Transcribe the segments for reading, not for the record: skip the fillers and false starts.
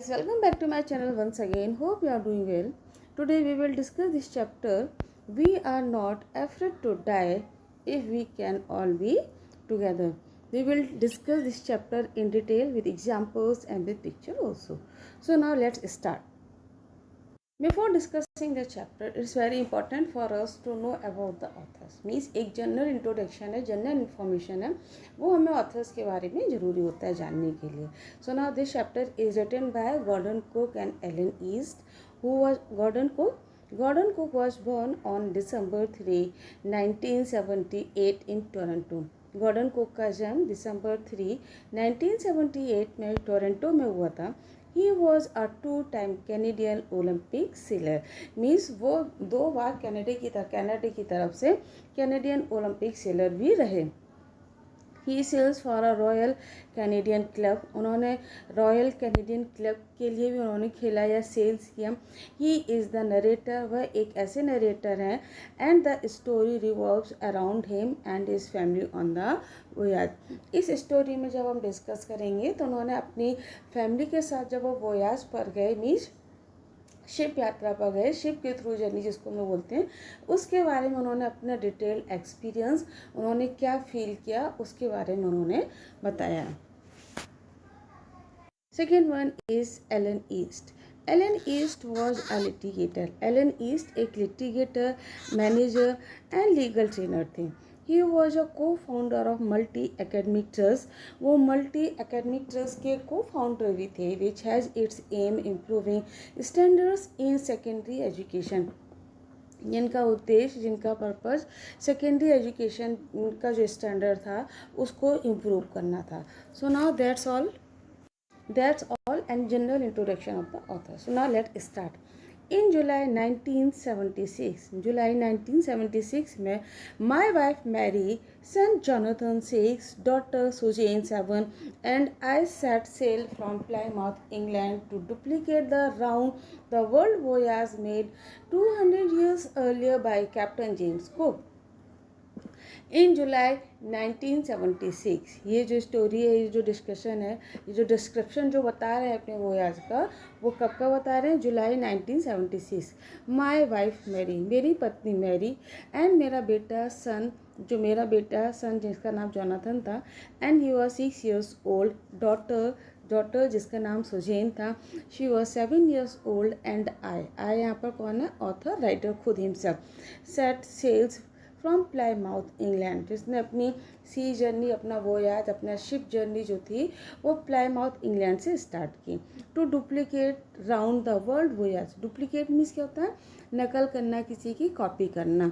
Welcome back to my channel once again. Hope you are doing well. Today we will discuss this chapter. We are not afraid to die if we can all be together. We will discuss this chapter in detail with examples and with picture also. So now let's start. Before discussing the chapter, it's very important for us to know about the authors. Means एक general introduction है, general information है, वो हमें authors के बारे में ज़रूरी होता है जानने के लिए. So now this chapter is written by Gordon Cook and Alan East. Who was Gordon Cook? Gordon Cook was born on December 3, 1978 in Toronto. Gordon cook का जन्म दिसंबर 3, 1978 में टोरंटो में हुआ था. He was a two-time Canadian Olympic sailor. Means वो 2 बार Canada की तरफ से कैनेडियन ओलंपिक सेलर भी रहे. He sails for a royal Canadian club. उन्होंने रॉयल कैनेडियन क्लब के लिए भी उन्होंने खेला या सेल्स किया. He is the narrator. वह एक ऐसे नरेटर हैं. And the story revolves around him and his family on the voyage. इस स्टोरी में जब हम डिस्कस करेंगे तो उन्होंने अपनी फैमिली के साथ जब वो वोयाज पर गए, मीन्स शिप यात्रा पर गए, शिप के थ्रू जर्नी जिसको हम लोग बोलते हैं, उसके बारे में उन्होंने अपना डिटेल एक्सपीरियंस, उन्होंने क्या फील किया उसके बारे में उन्होंने बताया. Second one is Alan East. Alan East was a litigator. Alan East एक litigator, manager and legal trainer थे. He was a co founder of multi academic trust. वो मल्टी एकेडमिक ट्रस्ट के को फाउंडर भी थे, which has its aim improving standards in secondary education. जिनका उद्देश्य, जिनका purpose secondary education का जो स्टैंडर्ड था उसको इम्प्रूव करना था. So now that's all and general introduction of the author. So now let's start. In July 1976 में my wife Mary, son Jonathan 6, daughter Suzanne 7 and I set sail from Plymouth, England to duplicate the round the world voyage made 200 years earlier by Captain James Cook. इन जुलाई 1976. ये जो story है, ये जो discussion है, ये जो description जो बता रहे हैं अपने वोयाज का, वो कब का बता रहे हैं? जुलाई 1976. माई वाइफ मैरी, मेरी पत्नी मैरी, एंड मेरा बेटा सन, जो मेरा बेटा सन जिसका नाम जोनाथन था, and he was 6 years old. Daughter जिसका नाम सुजैन था, she was 7 years old. And I यहाँ पर कौन है? ऑथर, राइटर खुद himself. Set sails from Plymouth England. जिसने अपनी सी जर्नी, अपना वोयाज, अपना शिप जर्नी जो थी वो प्लाईमाउथ इंग्लैंड से स्टार्ट की. To duplicate round the world voyage. Duplicate means क्या होता है? नकल करना, किसी की कॉपी करना.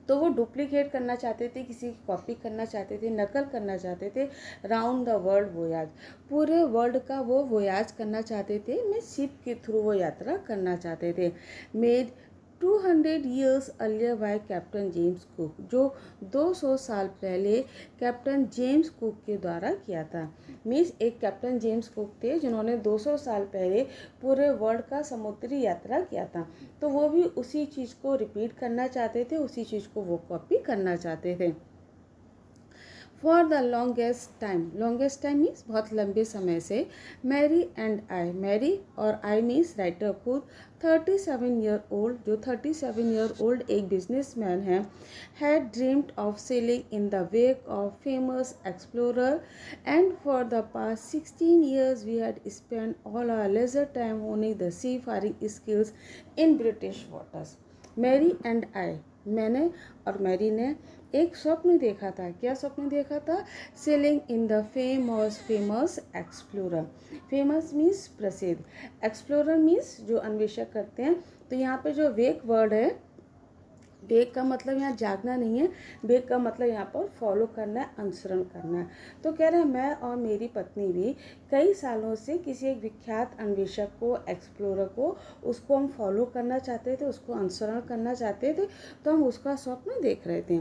तो वो डुप्लीकेट करना चाहते थे, किसी की कॉपी करना चाहते थे, नकल करना चाहते थे. राउंड द वर्ल्ड वोयाज, पूरे वर्ल्ड का वो वोयाज करना चाहते थे. में शिप के थ्रू वो यात्रा करना चाहते थे. Made 200 years earlier by captain James cook, जो 200 साल पहले कैप्टन जेम्स कुक के द्वारा किया था. मीन्स एक कैप्टन जेम्स कुक थे जिन्होंने 200 साल पहले पूरे वर्ल्ड का समुद्री यात्रा किया था. तो वो भी उसी चीज़ को रिपीट करना चाहते थे, उसी चीज़ को वो कॉपी करना चाहते थे. For the longest time means बहुत लंबे समय से, मैरी एंड आई, मैरी और आई मीन्स राइटर खुद, 37 year ओल्ड, जो 37 year ओल्ड एक बिजनेसमैन है, had dreamed of sailing in the wake of famous explorer. And for the past 16 years we had spend all our leisure time honing the seafaring skills in British waters. Mary and I, मैंने और Mary ने एक स्वप्न देखा था. क्या स्वप्न देखा था? Selling in the famous explorer. Famous means प्रसिद्ध, एक्सप्लोरर मीन्स जो अन्वेषक करते हैं. तो यहाँ पे जो वेक वर्ड है, वेक का मतलब यहाँ जागना नहीं है, वेक का मतलब यहाँ पर फॉलो करना है, अनुसरण करना है. तो कह रहे हैं मैं और मेरी पत्नी भी कई सालों से किसी एक विख्यात अन्वेषक को, एक्सप्लोरर को, उसको हम फॉलो करना चाहते थे, उसको अनुसरण करना चाहते थे. तो हम उसका स्वप्न देख रहे थे.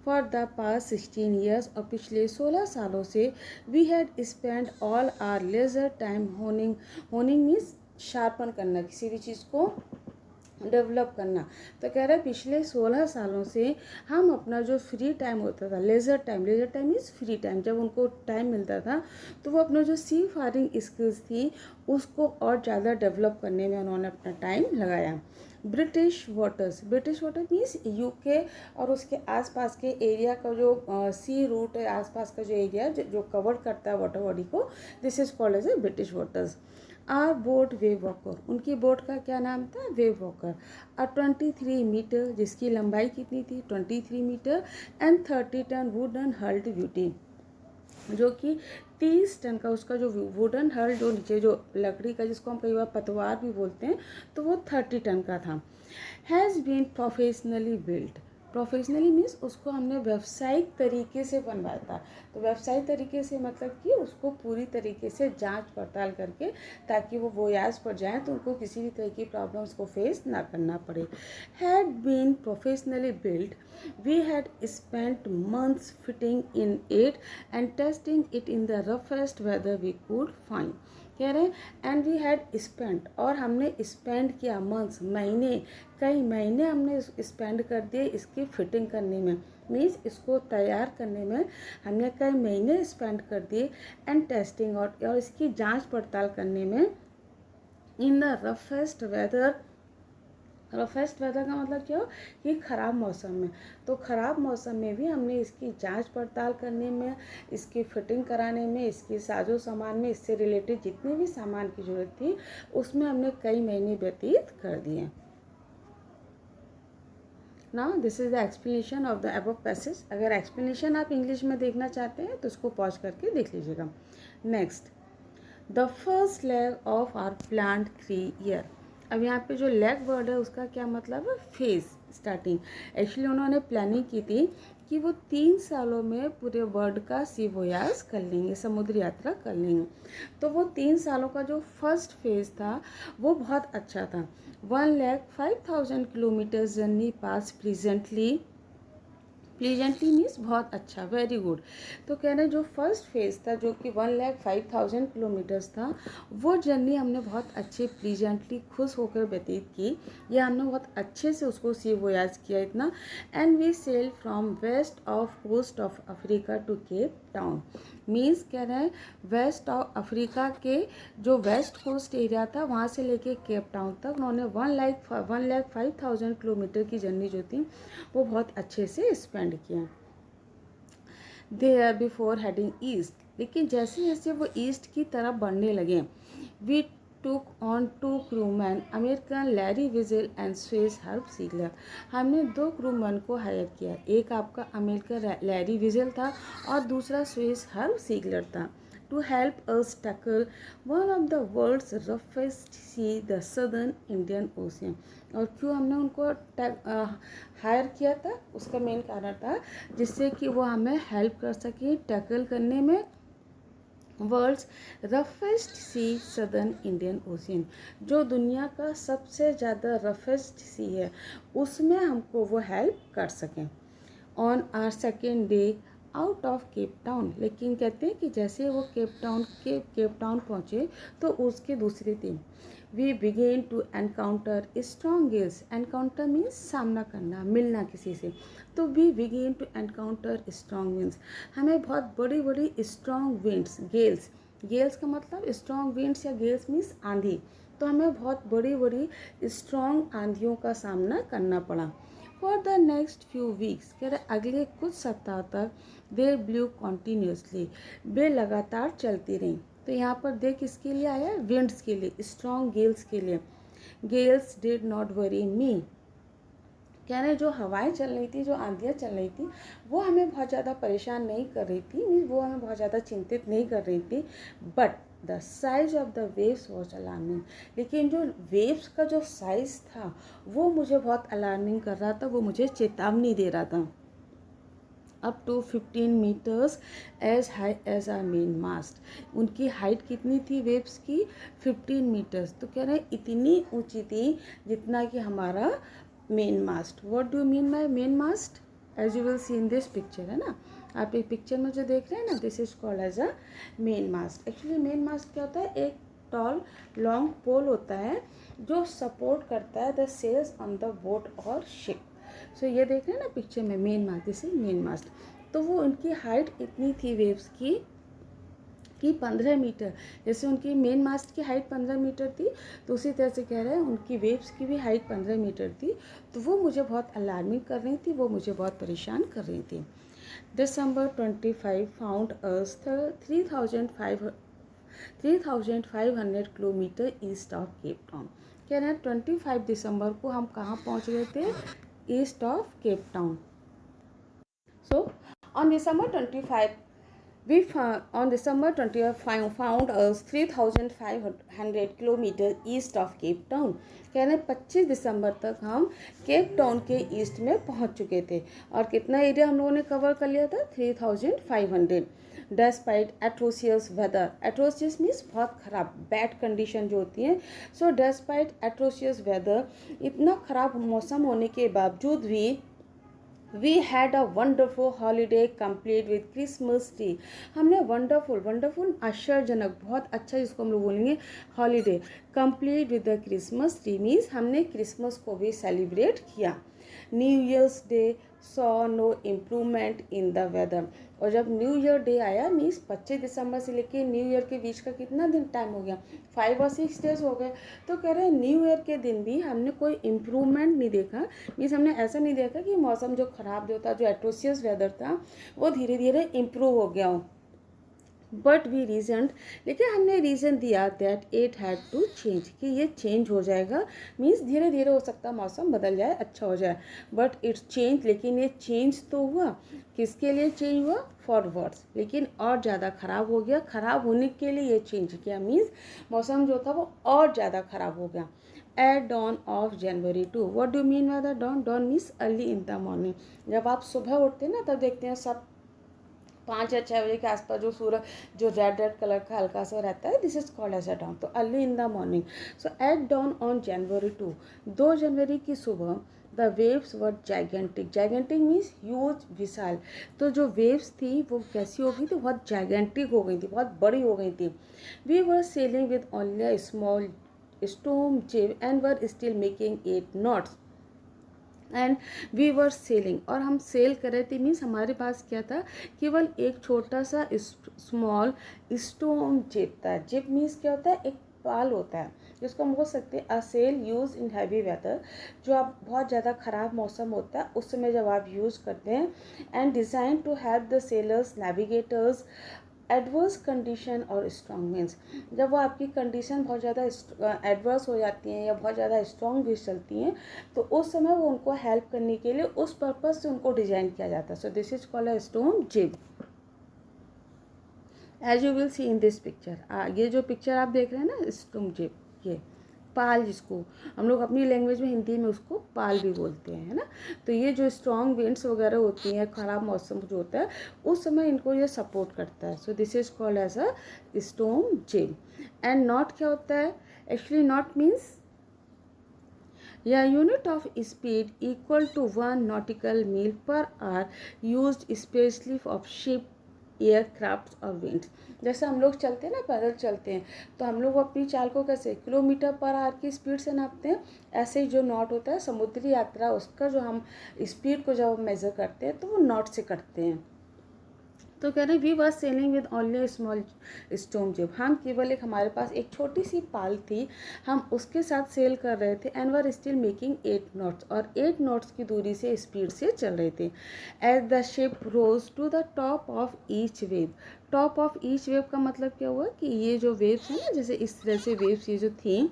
फॉर द पास्ट 16 years, और पिछले 16 सालों से, we had spend all our leisure time honing means sharpen करना, किसी भी चीज़ को डेवलप करना. तो कह रहा है पिछले 16 सालों से हम अपना जो फ्री टाइम होता था, leisure time means free time, जब उनको टाइम मिलता था तो वो अपना जो सी फारिंग स्किल्स थी उसको और ज़्यादा डेवलप करने में उन्होंने अपना टाइम लगाया। ब्रिटिश वाटर्स मीन्स यूके और उसके आसपास के एरिया का जो सी रूट है, आसपास का जो एरिया जो कवर करता है वाटर बॉडी को, this is called as a British waters. Our boat Wave Walker, उनकी बोट का क्या नाम था? Wave walker. 23 मीटर, जिसकी लंबाई कितनी थी? 23 metre. And 30 ton wooden hulled beauty, जो कि 30 टन का उसका जो वुडन हल, जो नीचे जो लकड़ी का जिसको हम कई बार पतवार भी बोलते हैं, तो वो 30 टन का था। Has been professionally built, professionally means उसको हमने व्यावसायिक तरीके से बनवाया था। तो व्यावसायिक तरीके से मतलब कि उसको पूरी तरीके से जांच पड़ताल करके, ताकि वो वोयाज पर जाएँ तो उनको किसी भी तरह की प्रॉब्लम्स को फेस ना करना पड़े। Had been professionally built, we had spent months fitting in it and testing it in the roughest weather we could find। कह रहे हैं एंड वी हैड स्पेंड, और हमने स्पेंड किया मंथ्स, महीने, कई महीने हमने स्पेंड कर दिए इसकी फिटिंग करने में, मीन्स इसको तैयार करने में हमने कई महीने स्पेंड कर दिए। एंड टेस्टिंग, और इसकी जांच पड़ताल करने में in the roughest weather. Roughest weather का मतलब क्या हो कि ख़राब मौसम में, तो ख़राब मौसम में भी हमने इसकी जांच पड़ताल करने में, इसकी फिटिंग कराने में, इसकी साजो सामान में, इससे रिलेटेड जितने भी सामान की ज़रूरत थी उसमें हमने कई महीने व्यतीत कर दिए। Now this is the explanation of the above passage. अगर एक्सप्लेनेशन आप इंग्लिश में देखना चाहते हैं तो इसको पॉज करके देख लीजिएगा। Next, the first leg of our planned 3 year. अब यहाँ पे जो लेग वर्ड है उसका क्या मतलब है? Phase, starting. एक्चुअली उन्होंने प्लानिंग की थी कि वो 3 सालों में पूरे वर्ल्ड का सी वोयाज कर लेंगे, समुद्र यात्रा कर लेंगे। तो वो 3 सालों का जो फर्स्ट फेज था वो बहुत अच्छा था। 1,05,000 किलोमीटर जर्नी पास प्लीजेंटली मीन्स बहुत अच्छा, वेरी गुड। तो कह रहे हैं जो फर्स्ट फेज़ था जो कि 1,05,000 किलोमीटर्स था, वो जर्नी हमने बहुत अच्छे प्लीजेंटली खुश होकर व्यतीत की, या हमने बहुत अच्छे से उसको सी वोयाज किया इतना। And we sail from west of coast of Africa to Cape Town, means कह रहे हैं वेस्ट ऑफ अफ्रीका के जो वेस्ट कोस्ट एरिया था वहाँ से लेके केप टाउन तक उन्होंने 1,05,000 किलोमीटर की जर्नी जो थी वो बहुत अच्छे से स्पेंड किया। They are before heading east, लेकिन जैसे जैसे वो ईस्ट की तरफ बढ़ने लगे, we took on 2 crewman, American Larry Vigil and Swiss Herb Seigler. हमने 2 क्रूमैन को हायर किया, एक आपका अमेरिकन लैरी विजल था और दूसरा स्विस हर्ब सीगलर था, to help us tackle one of the world's roughest sea, the southern Indian Ocean। और क्यों हमने उनको हायर किया था? उसका मेन कारण था जिससे कि वो हमें हेल्प कर सके टैकल करने में वर्ल्ड्स रफेस्ट सी, सदर्न इंडियन ओशियन, जो दुनिया का सबसे ज़्यादा रफेस्ट सी है उसमें हमको वो हेल्प कर सकें। On our second day out of Cape Town, लेकिन कहते हैं कि जैसे वो केप टाउन पहुँचे तो उसके दूसरे दिन we began to encounter strong gales. Encounter means सामना करना, मिलना किसी से। तो we began to encounter strong winds, हमें बहुत बड़ी बड़ी स्ट्रॉन्ग विंड्स, गेल्स का मतलब स्ट्रॉन्ग विंड्स या गेल्स मीन्स आंधी, तो हमें बहुत बड़ी बड़ी स्ट्रॉन्ग आंधियों का सामना करना पड़ा। For the next few weeks, कह रहे अगले कुछ सप्ताह तक दे ब्लू कॉन्टीन्यूसली, वे लगातार चलती रहीं। तो यहाँ पर दे किसके लिए आया? विंड्स के लिए, स्ट्रॉन्ग गेल्स के लिए। गेल्स डिड नॉट वरी मी, कह रहे जो हवाएं चल रही थी, जो आंधियाँ चल रही थी, वो हमें बहुत ज़्यादा परेशान नहीं कर रही थी, मीन्स वो हमें बहुत ज़्यादा चिंतित नहीं कर रही थी। But the size of the waves was alarming, लेकिन जो वेव्स का जो साइज़ था वो मुझे बहुत अलार्मिंग कर रहा था, वो मुझे चेतावनी दे रहा था। Up to 15 metres as high as our main mast, उनकी हाइट कितनी थी वेव्स की? 15 मीटर्स। तो कह रहे हैं इतनी ऊंची थी जितना कि हमारा main mast. What do mean by main mast? As you will see in this picture, है ना, आप एक पिक्चर में जो देख रहे हैं ना, this is called as a main mast. Actually main mast क्या होता है? एक टॉल लॉन्ग पोल होता है जो सपोर्ट करता है the sails on the boat और शिप। सो ये देख रहे हैं ना पिक्चर में, main mast, this is main mast. तो वो उनकी हाइट इतनी थी वेव्स की कि 15 मीटर, जैसे उनकी मेन मास्ट की हाइट 15 मीटर थी, तो उसी तरह से कह रहे हैं उनकी वेव्स की भी हाइट 15 मीटर थी। तो वो मुझे बहुत अलार्मिंग कर रही थी, वो मुझे बहुत परेशान कर रही थी। December 25 found us 3,500 kilometre east of Cape town. कह रहे हैं 25 दिसंबर को हम कहाँ पहुँच गए थे? East of Cape town. So on December 25, on December 25 found us 3,500 kilometre east of Cape town. कह रहे हैं 25 दिसंबर तक हम केप टाउन के ईस्ट में पहुंच चुके थे। और कितना एरिया हम लोगों ने कवर कर लिया था? 3,500। Despite atrocious weather, atrocious means बहुत ख़राब, बैड कंडीशन जो होती है। सो डेस्पाइट एट्रोसियस वेदर, इतना ख़राब मौसम होने के बावजूद भी we had a wonderful holiday complete with Christmas tree. हमने वंडरफुल आश्चर्यजनक, बहुत अच्छा, जिसको हम लोग बोलेंगे holiday complete with the Christmas tree, means हमने क्रिसमस को भी सेलिब्रेट किया। New Year's Day saw no improvement in the weather. और जब न्यू ईयर डे आया, मीन्स 25 दिसंबर से लेके न्यू ईयर के बीच का कितना दिन टाइम हो गया? 5 और 6 डेज हो गए। तो कह रहे हैं न्यू ईयर के दिन भी हमने कोई इम्प्रूवमेंट नहीं देखा, मीन्स हमने ऐसा नहीं देखा कि मौसम जो ख़राब जो था, जो एट्रोसियस वेदर था, वो धीरे धीरे इम्प्रूव हो गया हो। बट वी रीजन, लेकिन हमने रीज़न दिया that it had to change, कि ये चेंज हो जाएगा, मीन्स धीरे धीरे हो सकता मौसम बदल जाए, अच्छा हो जाए। बट इट्स चेंज, लेकिन ये चेंज तो हुआ, किसके लिए चेंज हुआ? फॉरवर्ड्स, लेकिन और ज़्यादा ख़राब हो गया। ख़राब होने के लिए ये चेंज किया, मीन्स मौसम जो था वो और ज़्यादा ख़राब हो गया। At dawn of January 2, what do mean by the dawn? Dawn means early in the morning. जब आप सुबह उठते हैं ना, तब देखते हैं सब 5 या 6 बजे के आसपास जो सूरज जो रेड कलर का हल्का सा रहता है, this is called as a dawn. तो early in the morning. So at dawn on January 2, 2 जनवरी की सुबह, the waves were gigantic. Gigantic means huge, विशाल। तो जो वेव्स थी वो कैसी हो गई थी? बहुत जाइगेंटिक हो गई थी, बहुत बड़ी हो गई थी। We were sailing with only a small storm jib and were still making 8 knots and we were sailing. और हम सेल कर रहे थे, मीन्स हमारे पास क्या था? केवल एक छोटा सा स्मॉल स्टोन जिप था। जिप मीन्स क्या होता है? एक पाल होता है, जिसको हम बोल सकते हैं a sail use in heavy weather, जो आप बहुत ज़्यादा ख़राब मौसम होता है उस समय जब आप यूज़ करते हैं। And design to help the sailors navigators adverse condition और स्ट्रॉन्ग मीन्स, जब वो आपकी कंडीशन बहुत ज़्यादा एडवर्स हो जाती हैं या बहुत ज़्यादा स्ट्रॉन्ग भी चलती हैं, तो उस समय वो उनको हेल्प करने के लिए उस पर्पज़ से उनको डिज़ाइन किया जाता है। So this is called a storm jib, as you will see in this picture. ये जो पिक्चर आप देख रहे हैं ना, स्टोन जिब, ये पाल, जिसको हम लोग अपनी लैंग्वेज में हिंदी में उसको पाल भी बोलते हैं, है ना। तो ये जो स्ट्रॉन्ग विंड्स वगैरह होती हैं, ख़राब मौसम जो होता है उस समय इनको ये सपोर्ट करता है। So this is called as a storm jib. And knot क्या होता है? एक्चुअली नॉट मीन्स या unit of speed equal to 1 nautical mile per hour used specially of ship, aircraft और विंड। जैसे हम लोग चलते हैं ना, पैदल चलते हैं, तो हम लोग अपनी चाल को कैसे किलोमीटर पर आवर की स्पीड से नापते हैं। ऐसे ही जो नॉट होता है समुद्री यात्रा, उसका जो हम स्पीड को जब मेज़र करते हैं तो वो नॉट से करते हैं। तो कह रहे we were sailing with only small storm jib, हम केवल एक, हमारे पास एक छोटी सी पाल थी, हम उसके साथ सेल कर रहे थे। And were still making 8 knots, और 8 knots की दूरी से स्पीड से चल रहे थे। As the ship rose to the top of each wave, top of each wave का मतलब क्या हुआ? कि ये जो वेव्स हैं ना, जैसे इस तरह से वेव्स ये जो थी,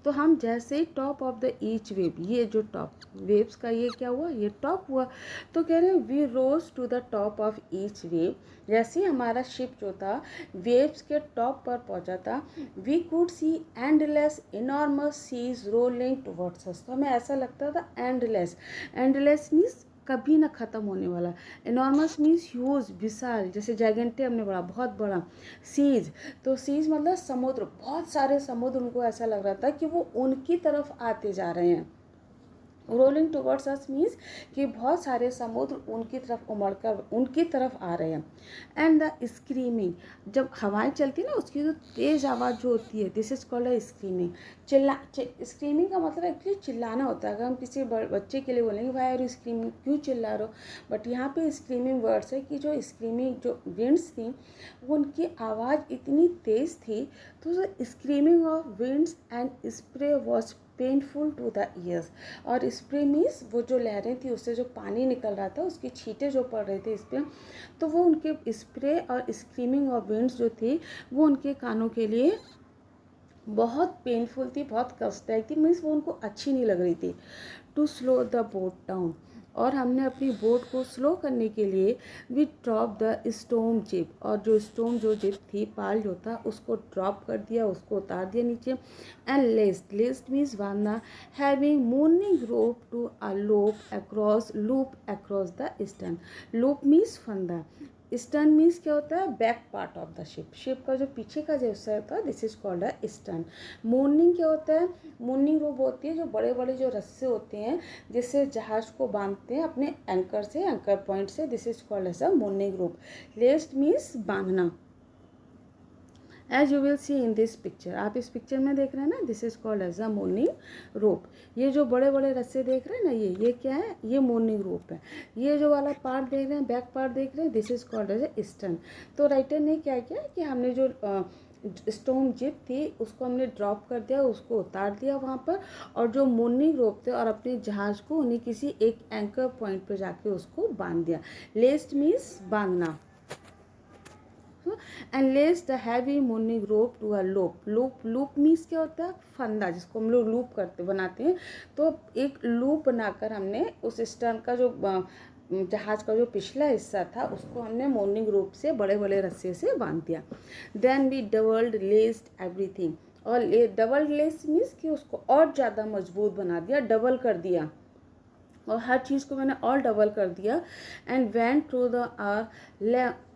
तो हम जैसे ही top of the each wave, ये जो टॉप वेव्स का ये क्या हुआ? ये टॉप हुआ। तो कह रहे हैं we rose to the top of each wave, जैसे ही हमारा शिप जो था वेव्स के टॉप पर पहुंचा था, we could see endless enormous seas rolling towards us. तो हमें ऐसा लगता था एंडलेस, एंडलेस मीन्स कभी ना ख़त्म होने वाला, इनॉर्मस मीन्स ह्यूज, विशाल, जैसे जाइगेंटे हमने बड़ा, बहुत बड़ा। सीज, तो सीज मतलब समुद्र, बहुत सारे समुद्र, उनको ऐसा लग रहा था कि वो उनकी तरफ आते जा रहे हैं। रोलिंग टुवर्ड्स अस मीन्स कि बहुत सारे समुद्र उनकी तरफ उमड़ कर उनकी तरफ आ रहे हैं। एंड द स्क्रीमिंग, जब हवाएं चलती है ना उसकी जो तेज़ आवाज़ जो होती है, this is called a screaming. Screaming का मतलब एक्चुअली चिल्लाना होता है। अगर हम किसी बच्चे के लिए बोलेंगे भाई और स्क्रीमिंग क्यों चिल्ला रहे हो, बट यहाँ पे स्क्रीमिंग वर्ड्स है कि जो स्क्रीमिंग जो विंड्स थी वो उनकी आवाज़ इतनी तेज़ थी, तो screaming of winds and spray was painful to the ears. और स्प्रे मीन्स वो जो लहरें थी उससे जो पानी निकल रहा था, उसकी छींटे जो पड़ रहे थे इस पर, तो वो उनके स्प्रे और स्क्रीमिंग ऑफ विंड्स जो थी वो उनके कानों के लिए बहुत पेनफुल थी, बहुत कष्टदायक थी, मीन्स वो उनको अच्छी नहीं लग रही थी। To slow the boat down, और हमने अपनी बोट को स्लो करने के लिए we drop the storm jib, और जो स्टोम जो जिप थी पाल जो था उसको ड्रॉप कर दिया, उसको उतार दिया नीचे। एंड लेस्ट, लेस्ट मीन्स बांधना, having mooring rope to a loop across the stern. Loop means फंदा, स्टर्न मीन्स क्या होता है, back part of the ship, ship का जो पीछे का जो हिस्सा होता है, this is called a stern. Mooring क्या होता है, मूनिंग रोप होती है जो बड़े बड़े जो रस्से होते हैं जिससे जहाज को बांधते हैं अपने एंकर से, एंकर पॉइंट से, this is called as a mooring rope. Lashed means बांधना। As you will see in this picture, आप इस पिक्चर में देख रहे हैं ना, this is called as a mooring rope. ये जो बड़े बड़े रस्से देख रहे हैं ना, ये क्या है, ये मूनिंग रोप है। ये जो वाला पार्ट देख रहे हैं, बैक पार्ट देख रहे हैं, this is called as a stern. तो राइटर ने क्या किया कि हमने जो स्टोन जिप थी उसको हमने ड्रॉप कर दिया, उसको उतार दिया वहाँ पर, और जो मूनिंग रोप थे और अपने जहाज को उन्हीं किसी एक एंकर पॉइंट पर जाके उसको बांध दिया। लेस्ट मीन्स बांधना। And lash the heavy mooring rope to a loop. Loop means क्या होता है, फंदा, जिसको हम लोग लूप करते बनाते हैं। तो एक लूप बनाकर हमने उस स्टर्न का जो जहाज का जो पिछला हिस्सा था उसको हमने मूनिंग रोप से बड़े बड़े रस्से से बांध दिया। Then we doubled lashed everything, और डबल लेस मीन्स कि उसको और ज़्यादा मजबूत बना दिया, डबल कर दिया, और हर चीज़ को मैंने और डबल कर दिया। And went through the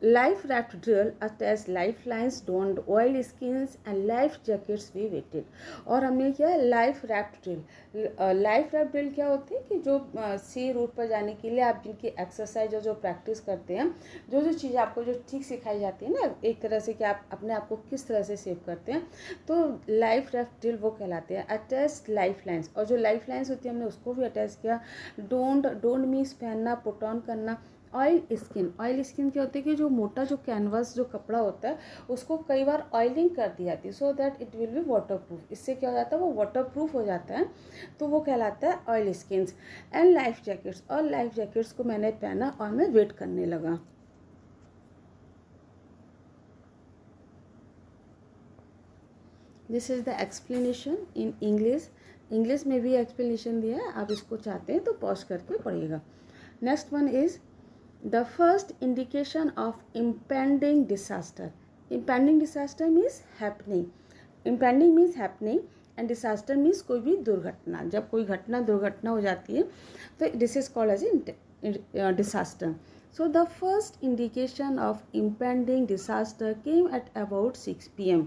life raft drill attach lifelines donned oilskins and life jackets we waited. और हमने किया life raft drill. Life raft drill क्या होती है कि जो सी रूट पर जाने के लिए आप जिनकी एक्सरसाइज और जो प्रैक्टिस करते हैं, जो जो चीज़ आपको जो ठीक सिखाई जाती है ना एक तरह से कि आप अपने आप को किस तरह से सेव करते हैं, तो लाइफ रैफ्ट ड्रिल वो कहलाते हैं। अटैच लाइफ लाइन्स, और जो लाइफ लाइन्स होती है हमने उसको भी अटैच किया। डोंट मीन्स पहनना, पुट ऑन करना। ऑयल स्किन, ऑयल स्किन क्या होती है कि जो मोटा जो कैनवास जो कपड़ा होता है उसको कई बार ऑयलिंग कर दी जाती है, so that it will be water proof. इससे क्या हो जाता है, वो वाटर प्रूफ हो जाता है, तो वो कहलाता है oil skins. And life jackets, और लाइफ जैकेट्स को मैंने पहना और मैं वेट करने लगा। This is the explanation in English. English में भी एक्सप्लेनेशन दिया है, आप इसको चाहते हैं तो पॉज करके पढ़िएगा। Next one is the first indication of impending disaster. Impending disaster means happening, impending means happening and disaster means कोई भी दुर्घटना। जब कोई दुर्घटना हो जाती है तो this is called as disaster. So the first indication of impending disaster came at about 6 PM।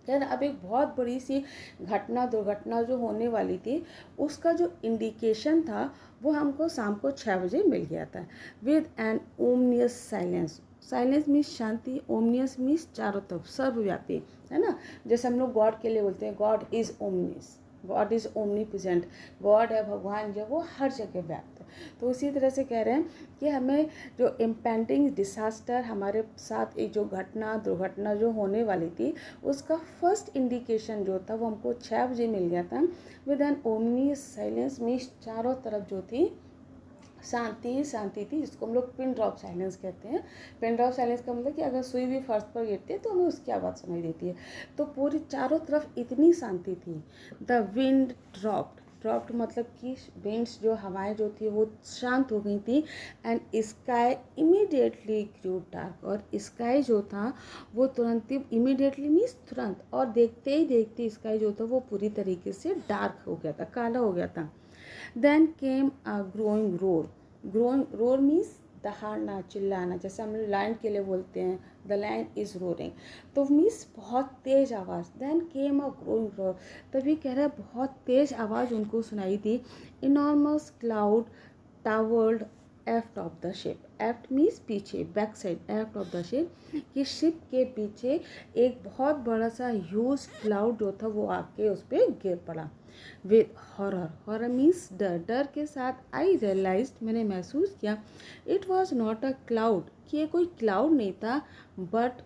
यार अब एक बहुत बड़ी सी दुर्घटना जो होने वाली थी उसका जो इंडिकेशन था वो हमको शाम को 6 बजे मिल गया था। With an ominous silence, silence means शांति, ओमनियस मीन्स चारों तरफ, सर्वव्यापी, है ना। जैसे हम लोग गॉड के लिए बोलते हैं God is omnis, God is omnipresent, God है, भगवान जो वो हर जगह व्याप्त है। तो उसी तरह से कह रहे हैं कि हमें जो इम्पेंडिंग डिसास्टर हमारे साथ एक जो दुर्घटना जो होने वाली थी उसका फर्स्ट इंडिकेशन जो था वो हमको 6 बजे मिल गया था। With an ominous silence means चारों तरफ जो थी शांति थी, जिसको हम लोग पिन ड्रॉप साइलेंस कहते हैं। पिन ड्रॉप साइलेंस का मतलब कि अगर सुई भी फर्श पर गिरती है तो हमें उसकी आवाज़ सुनाई देती है। तो पूरी चारों तरफ इतनी शांति थी। द विंड ड्रॉप्ड मतलब कि विंड्स जो हवाएं जो थी वो शांत हो गई थी। And sky immediately grew dark, और स्काई जो था वो तुरंत ही, इमीडिएटली मीन्स तुरंत, और देखते ही देखते स्काई जो था वो पूरी तरीके से डार्क हो गया था, काला हो गया था। Then came a growing roar, growing roar means दहाड़ना, चिल्लाना, जैसे हम लायन के लिए बोलते हैं द लायन इज़ रोरिंग, तो मीन्स बहुत तेज़ आवाज़। Then came a growing roar, तभी कह रहा है बहुत तेज़ आवाज़ उनको सुनाई दी। Enormous cloud towered aft of the ship, aft means पीछे, back side, aft of the ship, कि शिप के पीछे एक बहुत बड़ा सा ह्यूज क्लाउड जो था वो आके उस पर गिर पड़ा। विद हॉरर, हॉरर मीन्स डर, डर के साथ आई रियलाइज्ड, मैंने महसूस किया, it was not a cloud, कि ये कोई क्लाउड नहीं था, but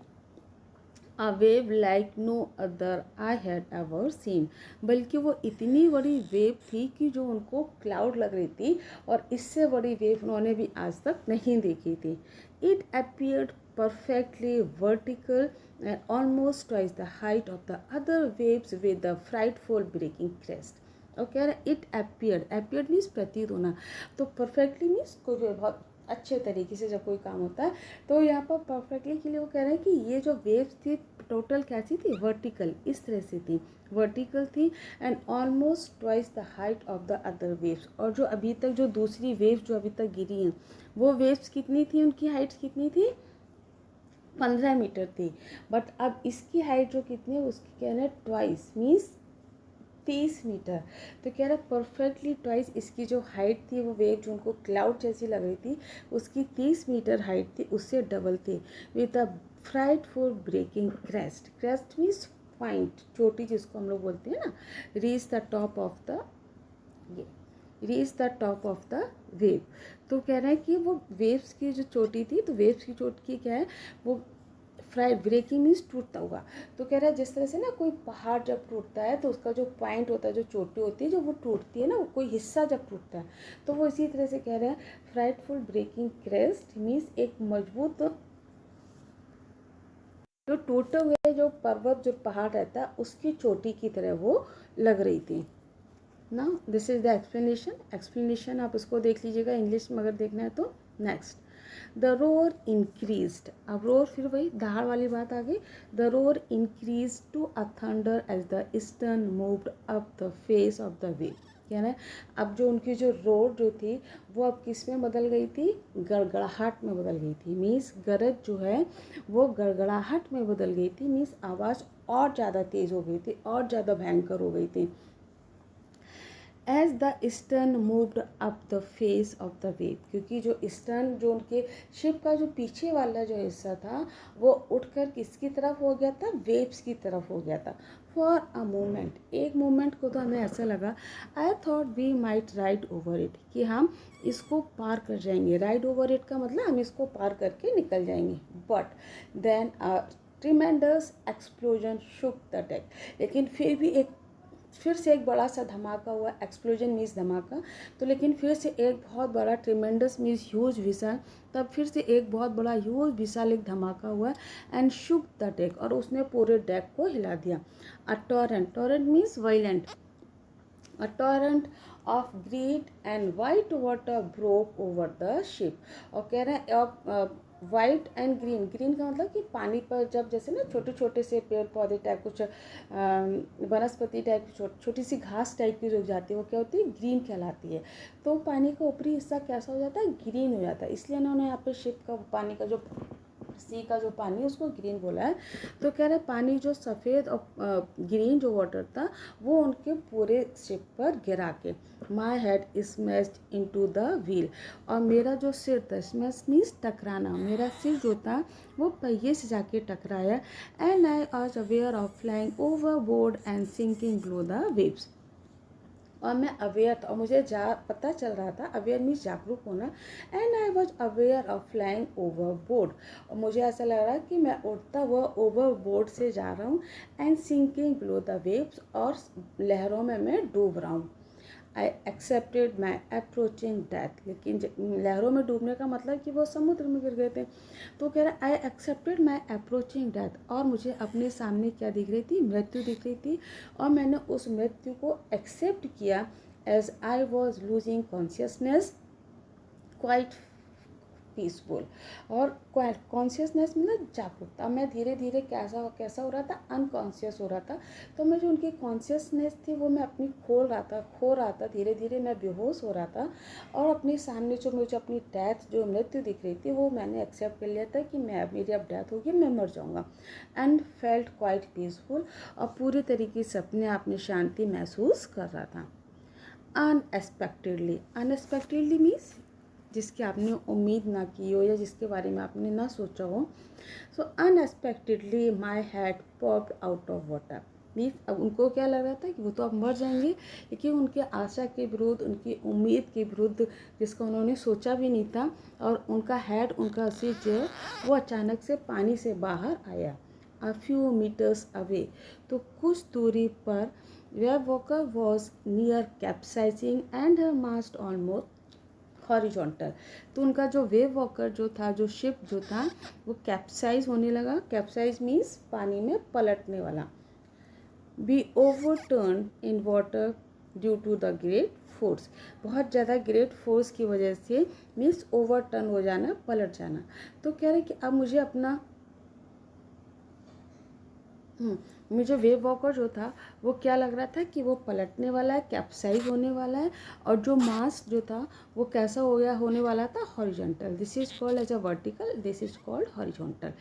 a wave like no other I had ever seen, बल्कि वो इतनी बड़ी वेव थी कि जो उनको क्लाउड लग रही थी, और इससे बड़ी वेव उन्होंने भी आज तक नहीं देखी थी। It appeared perfectly vertical and almost twice the height of the other waves with a frightful breaking crest. और कह रहा है इट appeared मीन्स प्रतीत होना, तो परफेक्टली मीन्स कोई बहुत अच्छे तरीके से जब कोई काम होता है, तो यहाँ पर परफेक्टली के लिए वो कह रहे हैं कि ये जो वेव्स थी टोटल कैसी थी, वर्टिकल, इस तरह से थी, वर्टिकल थी, and almost twice the height of the other waves, और जो अभी तक जो दूसरी वेव्स जो अभी तक गिरी हैं वो वेव्स कितनी थी, उनकी हाइट्स कितनी थी, 15 मीटर थी, बट अब इसकी हाइट जो कितनी है उसकी कह रहे हैं ट्वाइस मीन्स 30 मीटर, तो कह रहा है परफेक्टली ट्वाइस इसकी जो हाइट थी, वो वेव जो उनको क्लाउड जैसी लग रही थी उसकी 30 मीटर हाइट थी, उससे डबल थी, with a frightful breaking crest, crest means point, चोटी जिसको हम लोग बोलते हैं ना, reach the top of the, ये reach the top of the wave, तो कह रहे हैं कि वो वेव्स की जो चोटी थी, तो वेव्स की चोटी क्या है, वो फ्राइड, ब्रेकिंग मीन्स टूटता हुआ, तो कह रहा है जिस तरह से ना कोई पहाड़ जब टूटता है तो उसका जो पॉइंट होता है, जो चोटी होती है, जो वो टूटती है ना, कोई हिस्सा जब टूटता है, तो वो इसी तरह से कह रहे हैं फ्राइटफुल ब्रेकिंग क्रेस्ट मीन्स एक मजबूत, जो टूटे हुए जो पर्वत जो पहाड़ रहता है उसकी चोटी की तरह वो लग रही थी। Now this is the explanation आप इसको देख लीजिएगा इंग्लिश में अगर देखना है तो। नेक्स्ट, द रोर इंक्रीज्ड, अब रोर फिर वही दहाड़ वाली बात आ गई, the roar increase to a thunder as the stern moved up the face of the wave, क्या है, अब जो उनकी जो रोर जो थी वो अब किस में बदल गई थी, गड़गड़ाहट में बदल गई थी, मीन्स गरज जो है वो गड़गड़ाहट में बदल गई थी, मीन्स आवाज़ और ज़्यादा तेज़ हो गई थी, और ज़्यादा भयंकर हो गई थी। As the stern moved up the face of the wave, क्योंकि जो ईस्टर्न जो उनके शिप का जो पीछे वाला जो हिस्सा था वो उठकर किसकी तरफ हो गया था, वेव्स की तरफ हो गया था। फॉर अ मोमेंट, एक मोमेंट को तो हमें ऐसा लगा, I thought we might ride over it, कि हम इसको पार कर जाएंगे, राइड ओवर इट का मतलब हम इसको पार करके निकल जाएंगे, but then a tremendous explosion shook the deck, लेकिन फिर से एक बड़ा सा धमाका हुआ, एक्सप्लोजन मीन्स धमाका, तो लेकिन फिर से एक बहुत बड़ा, ट्रिमेंडस मीन्स ह्यूज, विशाल, तब फिर से एक बहुत बड़ा ह्यूज विशाल एक धमाका हुआ, एंड शुक द डेक, और उसने पूरे डेक को हिला दिया। A torrent, torrent means violent, a torrent of green and white water broke over the ship, और कह रहे हैं अब वाइट एंड ग्रीन, ग्रीन का मतलब कि पानी पर जब जैसे ना छोटे छोटे से पेड़ पौधे टाइप कुछ वनस्पति टाइप की छोटी सी घास टाइप की जो जाती है वो क्या होती है, ग्रीन कहलाती है, तो पानी का ऊपरी हिस्सा कैसा हो जाता है, ग्रीन हो जाता है, इसलिए उन्होंने यहाँ पे शिप का पानी का जो सी का जो पानी उसको ग्रीन बोला है। तो कह रहे पानी जो सफ़ेद और ग्रीन जो वाटर था वो उनके पूरे शिप पर गिरा के, my head smashed into the wheel, और मेरा जो सिर था, स्मैश मीन्स टकराना, मेरा सिर जो था वो पहिए से जाके टकराया, and I was aware of flying overboard and sinking below the waves, और मैं अवेयर था, और मुझे पता चल रहा था, अवेयर मीन्स जागरूक होना, and I was aware of flying over board, और मुझे ऐसा लग रहा है कि मैं उड़ता हुआ ओवर बोर्ड से जा रहा हूँ, and sinking below the waves, और लहरों में मैं डूब रहा हूँ। I accepted my approaching death, लेकिन लहरों में डूबने का मतलब कि वो समुद्र में गिर गए थे, तो कह रहा आई एक्सेप्टेड माई अप्रोचिंग डेथ, और मुझे अपने सामने क्या दिख रही थी, मृत्यु दिख रही थी, और मैंने उस मृत्यु को एक्सेप्ट किया, as I was losing consciousness quite peaceful. और कॉन्शियसनेस मतलब जागरूकता, मैं धीरे धीरे कैसा कैसा हो रहा था, अनकॉन्शियस हो रहा था। तो मैं जो उनकी कॉन्शियसनेस थी वो मैं अपनी खो रहा था, धीरे धीरे मैं बेहोश हो रहा था। और अपने सामने जो मुझे अपनी डेथ जो मृत्यु दिख रही थी वो मैंने एक्सेप्ट कर लिया था कि मैं मेरी अब डेथ होगी, मैं मर जाऊँगा। एंड फेल्ट क्वाइट पीसफुल, और पूरे तरीके से अपने आप में शांति महसूस कर रहा था। अनएक्सपेक्टेडली मीन्स जिसकी आपने उम्मीद ना की हो या जिसके बारे में आपने ना सोचा हो। So unexpectedly my head popped out of water means अब उनको क्या लग रहा था कि वो तो अब मर जाएंगे, लेकिन उनके आशा के विरुद्ध, उनकी उम्मीद के विरुद्ध, जिसका उन्होंने सोचा भी नहीं था, और उनका हेड, उनका सिर जो है वो अचानक से पानी से बाहर आया। अ फ्यू मीटर्स अवे, तो कुछ दूरी पर Wave Walker was near capsizing and her mast almost horizontal. तो उनका जो वेव वॉकर जो था, जो शिप जो था, वो कैप्साइज होने लगा। कैप्साइज मीन्स पानी में पलटने वाला। Be overturn in water due to the great force, बहुत ज़्यादा ग्रेट फोर्स की वजह से, मीन्स ओवरटर्न हो जाना, पलट जाना। तो कह रहे कि अब मुझे अपना मुझे वेव वॉकर जो था वो क्या लग रहा था कि वो पलटने वाला है, कैप्साइज होने वाला है। और जो मास जो था वो कैसा हो गया, होने वाला था horizontal. This is called as a vertical, this is called horizontal.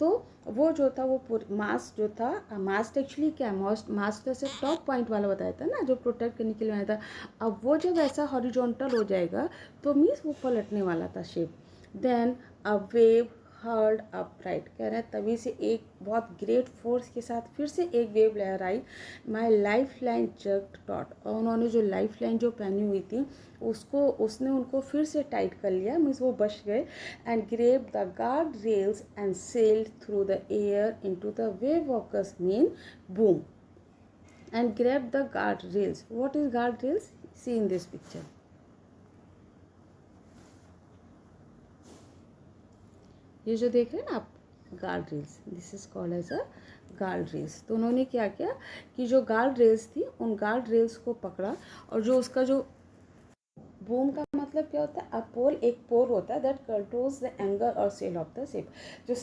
तो वो जो था वो मास जो था, मास्ट एक्चुअली क्या, मास्ट तो ऐसे टॉप पॉइंट वाला बताया था ना, जो प्रोटेक्ट करने के लिए बनाया था। अब वो जब ऐसा हॉरिजॉन्टल हो जाएगा तो मीन्स वो पलटने वाला था ship. Then a wave hurled upright, कह रहे हैं तभी से एक बहुत ग्रेट फोर्स के साथ फिर से एक वेव लहर आई। My lifeline jerked taut, और उन्होंने जो लाइफ लाइन जो पहनी हुई थी उसने उनको फिर से टाइट कर लिया, मीन्स वो बच गए। And grab the guardrails and sailed through the air into the Wave Walker's main boom. And grab the guardrails, what is guardrails, see in this picture. ये जो देख रहे हैं ना आप, guardrails, this is called as a guardrails. तो उन्होंने क्या किया कि जो गार्ड रेल्स थी उन गार्ड रेल्स को पकड़ा, और जो उसका जो बूम का मतलब क्या होता है, अपोल, एक पोल होता है दैट कंट्रोल्स द एंगल और सेल ऑफ द शिप, जो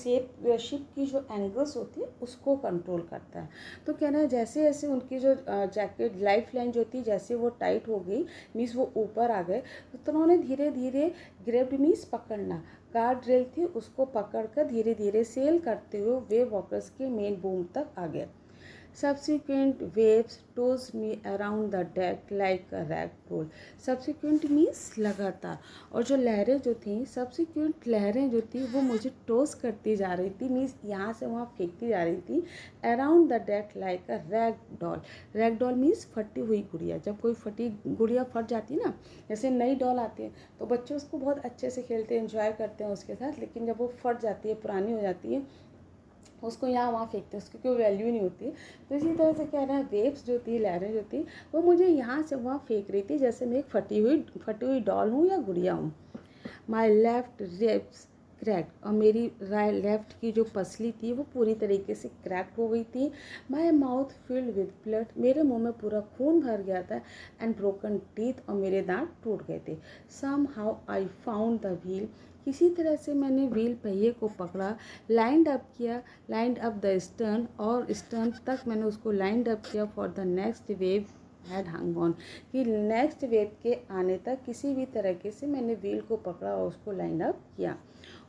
शिप की जो एंगल्स होती है उसको कंट्रोल करता है। तो कहना है जैसे जैसे उनकी जो जैकेट लाइफ लाइन जो थी जैसे वो टाइट हो गई, मीन्स वो ऊपर आ गए, तो उन्होंने धीरे धीरे, ग्रेप्ड मीन्स पकड़ना, गार्ड रेल थी उसको पकड़कर धीरे धीरे सेल करते हुए वेव वॉकर्स के मेन बूम तक आ गए। Subsequent waves tossed me around the deck like a ragdoll. Subsequent means लगातार, और जो लहरें जो थी, subsequent लहरें जो थी वो मुझे टॉस करती जा रही थी, मीन्स यहाँ से वहाँ फेंकती जा रही थी। Around the deck like a ragdoll. Ragdoll means फटी हुई गुड़िया। जब कोई फटी गुड़िया फट जाती है ना, जैसे नई डॉल आती है तो बच्चे उसको बहुत अच्छे से खेलते हैं, एंजॉय करते हैं उसके साथ, लेकिन जब वो फट जाती है, पुरानी हो जाती है, उसको यहाँ वहाँ फेंकते हैं, उसकी कोई वैल्यू नहीं होती। तो इसी तरह से कह रहा है वेव्स जो थी, लहरें जो थी, वो मुझे यहाँ से वहाँ फेंक रही थी जैसे मैं एक फटी हुई डॉल हूँ या गुड़िया हूँ। माई लेफ्ट रिब्स क्रैक, और मेरी लेफ्ट की जो पसली थी वो पूरी तरीके से क्रैक्ड हो गई थी। My mouth filled with blood, मेरे मुंह में पूरा खून भर गया था। एंड ब्रोकन टीथ, और मेरे दांत टूट गए थे। Somehow I found the wheel, किसी तरह से मैंने व्हील पहिए को पकड़ा, लाइंड अप किया, लाइंड अप द स्टर्न, और स्टर्न तक मैंने उसको लाइंड अप किया for the next wave had hung on, कि नेक्स्ट वेव के आने तक किसी भी तरीके से मैंने व्हील को पकड़ा और उसको लाइन अप किया।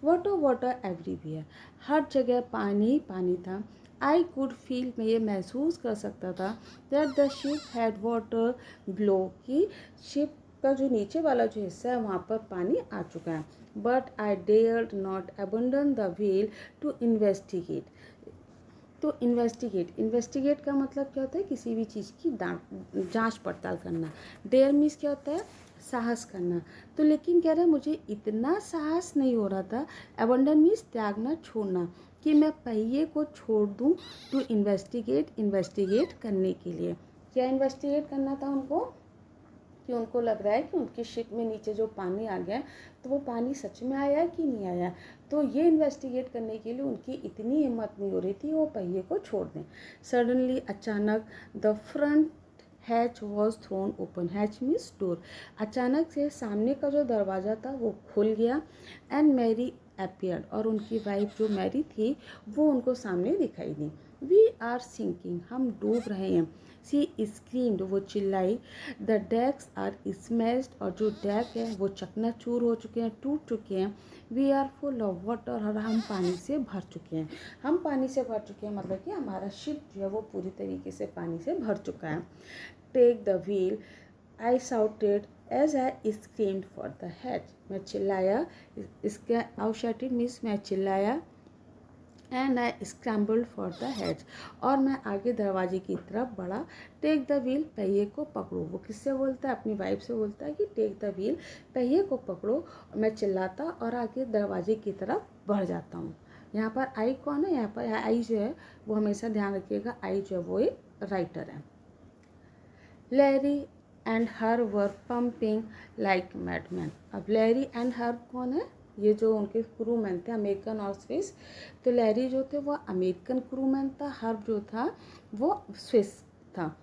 वाटर एवरीवेयर, हर जगह पानी पानी था। आई कुड फील, मैं ये महसूस कर सकता था, that the ship had water blow, कि शिप का जो नीचे वाला जो हिस्सा है वहाँ पर पानी आ चुका है। But I dared not abandon the wheel to investigate. तो इन्वेस्टिगेट का मतलब क्या होता है, किसी भी चीज़ की जांच पड़ताल करना। डेयर मीन्स क्या होता है, साहस करना। तो लेकिन कह रहे हैं मुझे इतना साहस नहीं हो रहा था, अबंडन मीन्स त्यागना, छोड़ना, कि मैं पहिए को छोड़ दूं टू इन्वेस्टिगेट करने के लिए। क्या इन्वेस्टिगेट करना था उनको, कि उनको लग रहा है कि उनकी शिप में नीचे जो पानी आ गया तो वो पानी सच में आया कि नहीं आया। तो ये इन्वेस्टिगेट करने के लिए उनकी इतनी हिम्मत नहीं हो रही थी वो पहिए को छोड़ दें। सडनली, अचानक, the front hatch was throne open. Hatch means door. अचानक से सामने का जो दरवाज़ा था वो खुल गया एंड मैरी अपीयर्ड, और उनकी वाइफ जो मैरी थी वो उनको सामने दिखाई दी। वी आर सिंकिंग, हम डूब रहे हैं। सी स्क्रीम्ड, वो चिल्लाई। द डेक्स आर स्मैश्ड, और जो डेक है वो चकनाचूर हो चुके हैं, टूट चुके हैं। We are full of water, और हम पानी से भर चुके हैं। हम पानी से भर चुके हैं मतलब कि हमारा शिप जो है वो पूरी तरीके से पानी से भर चुका है। Take the wheel, I shouted as I screamed for the hatch, मैं चिल्लाया। इसका आउटशाउटेड मीन्स मैं चिल्लाया। And I scrambled for the hatch, और मैं आगे दरवाजे की तरफ बढ़ा। टेक द व्हील, पहिए को पकड़ो। वो किससे बोलता है? अपनी वाइफ से बोलता है कि टेक द व्हील, पहिए को पकड़ो। मैं चिल्लाता और आगे दरवाजे की तरफ बढ़ जाता हूँ। यहाँ पर आई कौन है? यहाँ पर आई जो है वो हमेशा ध्यान रखिएगा, आई जो है वो एक राइटर है। Larry and her were pumping like madman. अब लैरी एंड हर कौन है? ये जो उनके क्रूमैन थे, अमेरिकन और स्विस। तो लैरी जो थे वो अमेरिकन क्रूमैन था, हर्ब जो था वो स्विस था।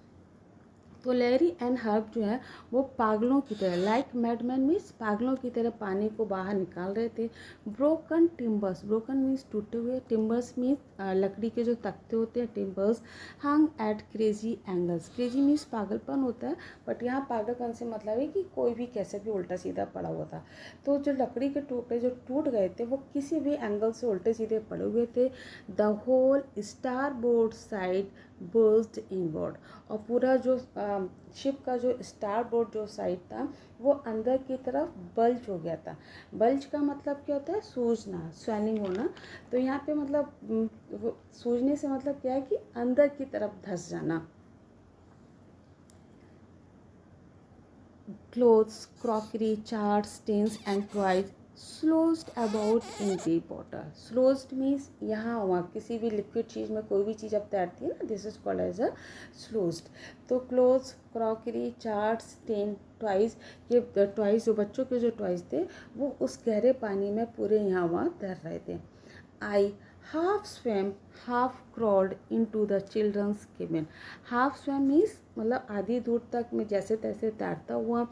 तो लैरी एंड हर्ब जो है वो पागलों की तरह, लाइक मैडमैन मीन्स पागलों की तरह पानी को बाहर निकाल रहे थे। ब्रोकन टिम्बर्स, ब्रोकन मीन्स टूटे हुए, टिम्बर्स मीन्स लकड़ी के जो तख्ते होते हैं, timbers. Hung at crazy angles, crazy means पागलपन होता है, बट यहाँ पागलपन से मतलब है कि कोई भी कैसे भी उल्टा सीधा पड़ा हुआ था। तो जो लकड़ी के टुकड़े जो टूट गए थे वो किसी भी एंगल से उल्टे सीधे पड़े हुए थे। The whole starboard side burst inward, और पूरा जो शिप का जो स्टार बोर्ड जो साइड था वो अंदर की तरफ बल्ज हो गया था। बल्ज का मतलब क्या होता है? सूजना, स्वेलिंग होना। तो यहाँ पे मतलब वो सूजने से मतलब क्या है कि अंदर की तरफ धंस जाना। Clothes, crockery, charts, tins and toys sloshed about in deep water. Sloshed means यहाँ वहाँ किसी भी लिक्विड चीज़ में कोई भी चीज़ अब तैरती है ना, this is called as a sloshed. तो clothes, crockery, charts, tin, toys, ये टॉयज जो बच्चों के जो टॉयज थे वो उस गहरे पानी में पूरे यहाँ वहाँ तैर रहे थे। आई half swam, half crawled into the children's cabin. half swam means मतलब आधी दूर तक मैं जैसे तैसे तैरता हुआ।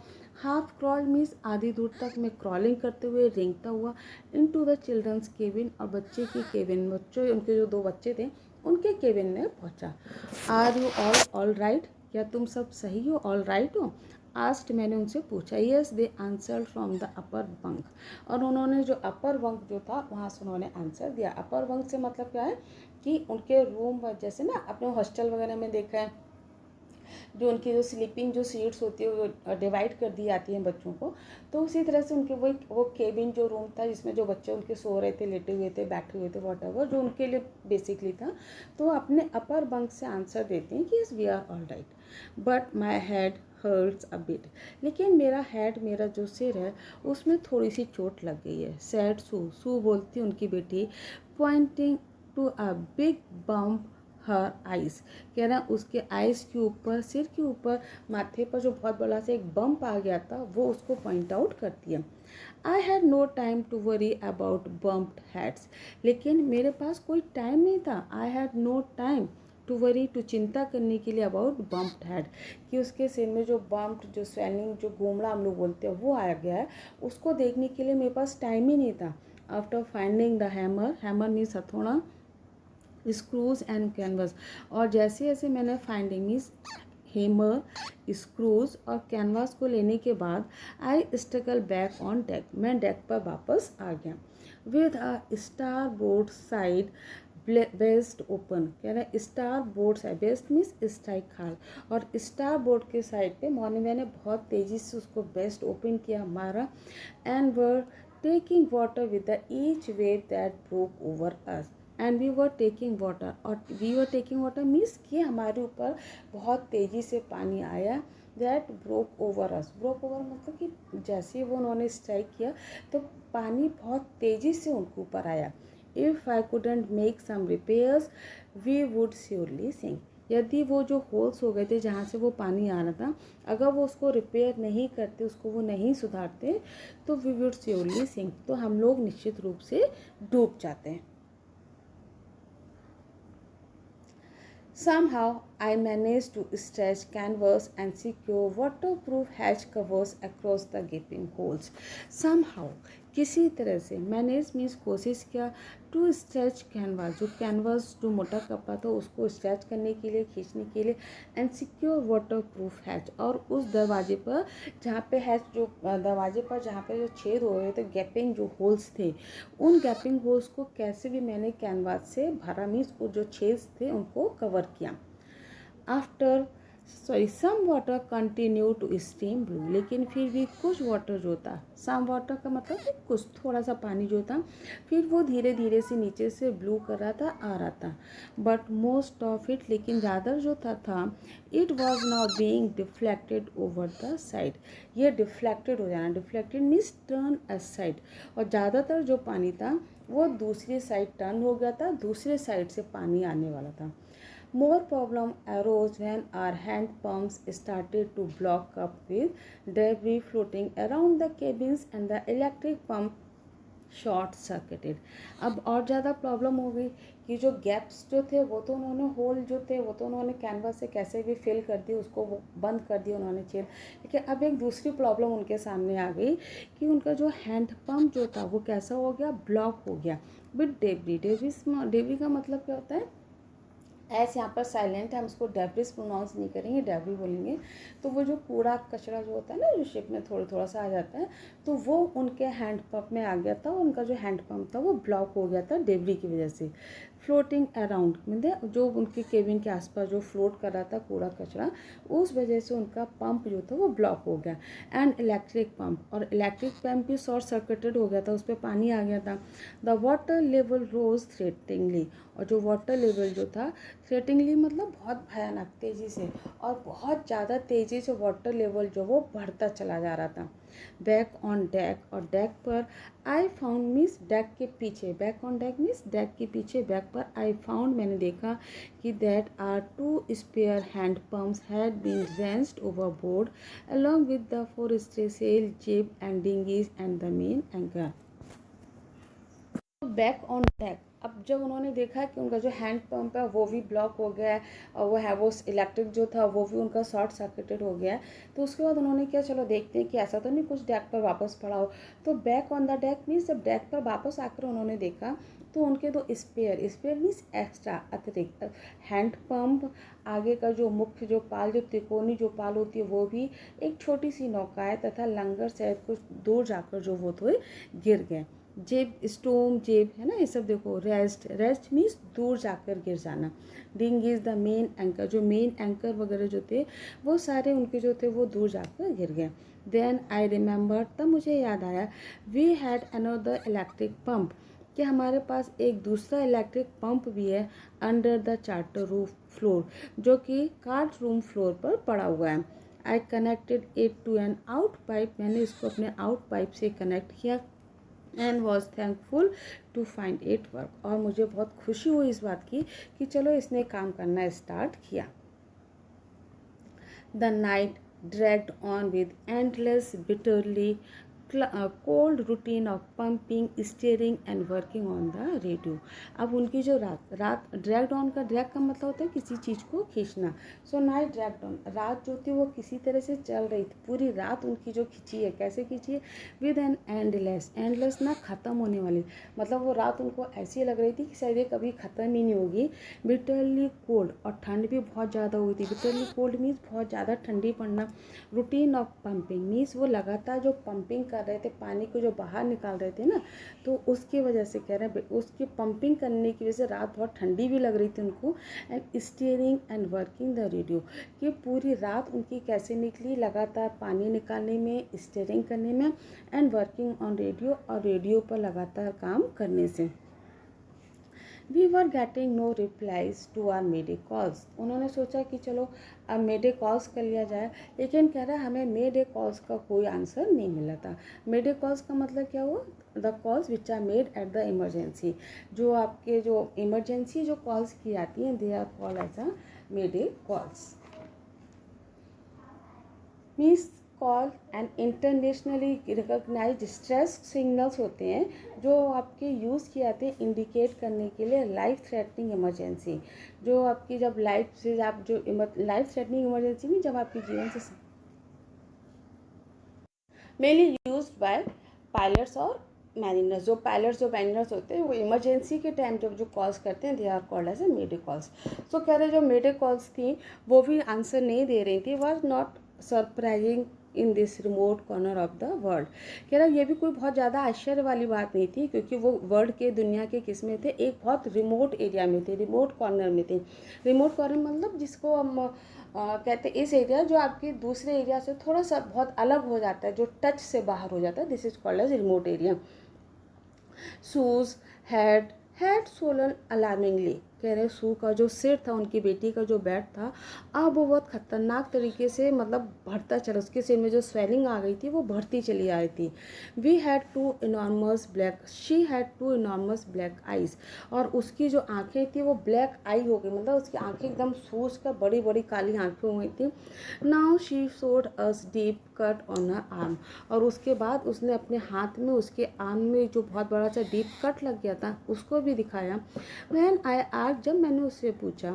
half crawled means आधी दूर तक मैं क्रॉलिंग करते हुए रेंगता हुआ into the children's cabin, और बच्चे की केबिन, बच्चों उनके जो दो बच्चे थे उनके केबिन में पहुंचा। आर यू ऑल राइट, क्या तुम सब सही हो? ऑल राइट हो? आस्ट, मैंने उनसे पूछा। Yes they answer from the upper bunk, और उन्होंने जो अपर बंक जो था वहाँ से उन्होंने आंसर दिया। अपर बंक से मतलब क्या है कि उनके रूम, जैसे ना अपने हॉस्टल वगैरह में देखा है जो उनकी जो स्लीपिंग जो सीट्स होती है वो डिवाइड कर दी जाती हैं बच्चों को, तो उसी तरह से उनके वो केबिन जो रूम था जिसमें जो बच्चे उनके सो रहे थे, लेटे हुए थे, बैठे हुए थे, वॉटएवर जो उनके लिए बेसिकली था, तो वो अपने अपर बंक से आंसर देते हैं कि yes we are all right, but my head hurts a bit, लेकिन मेरा हेड, मेरा जो सिर है उसमें थोड़ी सी चोट लग गई है। सैड सू, सू बोलती उनकी बेटी, pointing to a big bump her eyes, कह रहा उसके आइस के ऊपर, सिर के ऊपर, माथे पर जो बहुत बड़ा सा एक बम्प आ गया था वो उसको पॉइंट आउट करती है। I had no time to worry about bumped heads, लेकिन मेरे पास कोई टाइम नहीं था। I had no time to worry, to चिंता करने के लिए, अबाउट बम्प्ड हेड, कि उसके सिर में जो बम्प्ड, जो स्वेलिंग, जो गोमड़ा हम लोग बोलते हैं वो आ गया है, उसको देखने के लिए मेरे पास टाइम ही नहीं था। After finding the hammer, hammer means हथौड़ा, स्क्रूज एंड कैनवस, और जैसे जैसे मैंने फाइंडिंग मीन्स हेमर, स्क्रूज और कैनवास को लेने के बाद I struggle back on deck, मैं डेक पर वापस आ गया। With a star board side best open, कह रहे star board side, best means strike hard, और स्टार बोर्ड के साइड पे मैंने बहुत तेज़ी से उसको बेस्ट ओपन किया हमारा, and were taking water with the each wave that broke over us, and we were taking water, और we were taking water means कि हमारे ऊपर बहुत तेज़ी से पानी आया। That broke over us, broke over मतलब कि जैसे ही वो उन्होंने स्ट्राइक किया तो पानी बहुत तेज़ी से उनके ऊपर आया। If I couldn't make some repairs we would surely sink, यदि वो जो होल्स हो गए थे जहाँ से वो पानी आ रहा था, अगर वो उसको रिपेयर नहीं करते, उसको वो नहीं सुधारते, तो वी वुड श्योरली सिंक, तो हम लोग निश्चित रूप से डूब जाते हैं। Somehow I managed to stretch canvas and secure waterproof hatch covers across the gaping holes. Somehow, किसी तरह से मैनेज मीन्स कोशिश किया टू स्ट्रेच कैनवास, जो कैनवास जो मोटा कपड़ा था उसको स्ट्रेच करने के लिए, खींचने के लिए, and secure water proof hatch, और उस दरवाजे पर जहाँ पे हैच, जो दरवाजे पर जहाँ पे जो छेद हो रहे थे, गैपिंग जो होल्स थे, उन गैपिंग होल्स को कैसे भी मैंने कैनवास से भरा, मीन्स वो जो छेद थे उनको कवर किया। After some water continue to stream below, लेकिन फिर भी कुछ वाटर जो था, सम वाटर का मतलब कि कुछ थोड़ा सा पानी जो था, फिर वो धीरे धीरे से नीचे से ब्लू कर रहा था, आ रहा था। बट मोस्ट ऑफ इट, लेकिन ज़्यादा जो था it was not being deflected over the side. ये डिफ्लेक्टेड हो जाना, deflected means turn a side, और ज़्यादातर जो पानी था वो दूसरी साइड टर्न हो गया था, दूसरे साइड से पानी आने वाला था। More problem arose when our hand pumps started to block up with debris floating around the cabins and the electric pump short circuited. अब और ज़्यादा प्रॉब्लम हो गई कि जो गैप्स जो थे वो तो उन्होंने, होल जो थे वो तो उन्होंने कैनवास से कैसे भी फिल कर दी, उसको वो बंद कर दिया उन्होंने छेद। लेकिन अब एक दूसरी प्रॉब्लम उनके सामने आ गई कि उनका जो हैंड पंप जो था वो कैसा हो गया, ब्लॉक हो गया विद डेब्री। डेब्री का मतलब क्या होता है, ऐसे यहाँ पर साइलेंट है, हम उसको डेब्रिस प्रोनाउंस नहीं करेंगे, डेब्री बोलेंगे। तो वो जो कूड़ा कचरा जो होता है ना, जो शेप में थोड़ा थोड़ा सा आ जाता है, तो वो उनके हैंड पंप में आ गया था। उनका जो हैंड पंप था वो ब्लॉक हो गया था डेब्री की वजह से। फ्लोटिंग अराउंड मतलब जो उनके केबिन के आसपास जो फ्लोट कर रहा था कूड़ा कचरा, उस वजह से उनका पंप जो था वो ब्लॉक हो गया। एंड इलेक्ट्रिक पंप, और इलेक्ट्रिक पंप भी शॉर्ट सर्किटेड हो गया था, उस पर पानी आ गया था। The water level rose threateningly, और जो वाटर लेवल जो था, थ्रेटिंगली मतलब बहुत भयानक तेज़ी से, और बहुत ज़्यादा तेज़ी से वाटर लेवल जो वो बढ़ता चला जा रहा था। बैक ऑन डेक, और डेक पर आई फाउंड मीन्स डेक के पीछे, back on deck means deck के पीछे, बैक पर आई फाउंड मैंने देखा कि that our two spare hand pumps had been wrenched overboard along with the foresail jib and dinghies and the main anchor. Back on deck, अब जब उन्होंने देखा कि उनका जो हैंड पंप है वो भी ब्लॉक हो गया है, और वो इलेक्ट्रिक जो था वो भी उनका शॉर्ट सर्किटेड हो गया है, तो उसके बाद उन्होंने क्या, चलो देखते हैं कि ऐसा तो नहीं कुछ डेक पर वापस पड़ा हो। तो back on the deck means जब डेक पर वापस आकर उन्होंने देखा तो उनके दो स्पेयर मीन्स एक्स्ट्रा अतिरिक्त हैंड पंप, आगे का जो मुख्य जो पाल, जो त्रिकोणी जो पाल होती है वो भी, एक छोटी सी नौकाएँ तथा लंगर शायद कुछ दूर जाकर जो वो तो गिर गए। जेब, स्टोम, जेब है ना, ये सब देखो। रेस्ट मीन्स दूर जाकर गिर जाना। डिंग इज द मेन एंकर, जो मेन एंकर वगैरह जो थे वो सारे उनके जो थे वो दूर जाकर गिर गए। देन आई रिमेंबर, तब मुझे याद आया, we had another electric pump, कि हमारे पास एक दूसरा इलेक्ट्रिक पंप भी है under the chart room floor, जो कि कार्ट रूम फ्लोर पर पड़ा हुआ है। I connected it to an out pipe, मैंने इसको अपने आउट पाइप से कनेक्ट किया। And was thankful to find it work, और मुझे बहुत खुशी हुई इस बात की कि चलो इसने काम करना स्टार्ट किया। The night dragged on with endless bitterly cold routine of pumping, steering and working on the radio. अब उनकी जो रात ड्रैग्ड ऑन का, ड्रैग का मतलब होता है किसी चीज़ को खींचना। सो नाइट ड्रैग्ड ऑन, रात जो थी वो किसी तरह से चल रही थी, पूरी रात उनकी जो खींची है, कैसे खींची है, विद एन एंडलेस ना ख़त्म होने वाली, मतलब वो रात उनको ऐसी लग रही थी कि शायद ये कभी ख़त्म ही नहीं होगी। बिटरली कोल्ड, और ठंड भी बहुत ज़्यादा हुई थी। बिटरली कोल्ड मीन्स बहुत ज़्यादा ठंडी पड़ना। रूटीन ऑफ पंपिंग मीन्स वो लगातार जो पंपिंग कर रहे थे, पानी को जो बाहर निकाल रहे थे ना, तो उसकी वजह से कह रहे हैं, उसकी पंपिंग करने की वजह से रात बहुत ठंडी भी लग रही थी उनको। And steering and working the radio, कि पूरी रात उनकी कैसे निकली, लगातार पानी निकालने में, स्टीयरिंग करने में, एंड वर्किंग ऑन रेडियो, और रेडियो पर लगातार काम करने से। We were getting no replies to our mayday calls, उन्होंने सोचा कि चलो अब मेडे कॉल्स कर लिया जाए, लेकिन कह रहा है हमें मेडे कॉल्स का कोई आंसर नहीं मिला था। मेडे कॉल्स का मतलब क्या हुआ, the calls which are made at the emergency, जो आपके जो इमरजेंसी जो कॉल्स की जाती हैं, they are called as a mayday calls. Means call and internationally recognised distress signals होते हैं जो आपके यूज़ किए जाते हैं इंडिकेट करने के लिए लाइफ थ्रेटनिंग इमरजेंसी। जो आपकी जब लाइफ से आप जो लाइफ थ्रेटनिंग इमरजेंसी में जब आपके जीवन से मेनली यूज्ड बाय पायलट्स और मैरिनर्स। जो पायलट्स जो मैरिनर्स होते हैं वो इमरजेंसी के टाइम जब जो कॉल्स करते हैं they are called as a mayday calls. So कह रहे जो मेडे कॉल्स थी वो भी आंसर नहीं दे रही थी, was not surprising in this remote corner of the world. कह रहा ये भी कोई बहुत ज़्यादा आश्चर्य वाली बात नहीं थी क्योंकि वो वर्ल्ड के दुनिया के किस में थे, एक बहुत रिमोट एरिया में थे, रिमोट कॉर्नर में थे। रिमोट कॉर्नर मतलब जिसको हम कहते हैं इस एरिया जो आपके दूसरे एरिया से थोड़ा सा बहुत अलग हो जाता है, जो टच से बाहर हो जाता है, this is called as remote area. Sues had swollen alarmingly. कह रहे सू का जो सिर था, उनकी बेटी का जो बैट था, अब वो बहुत खतरनाक तरीके से मतलब बढ़ता चला, उसके सिर में जो स्वेलिंग आ गई थी वो बढ़ती चली आ रही थी। We had two enormous black she had two enormous black eyes. और उसकी जो आंखें थी वो ब्लैक आई हो गई, मतलब उसकी आंखें एकदम सूज का बड़ी बड़ी काली आंखें हो गई थी। Now she showed us deep cut on her arm. और उसके बाद उसने अपने हाथ में उसके आर्म में जो बहुत बड़ा सा डीप कट लग गया था उसको भी दिखाया। व्हेन आई आस्क्ड, जब मैंने उससे पूछा,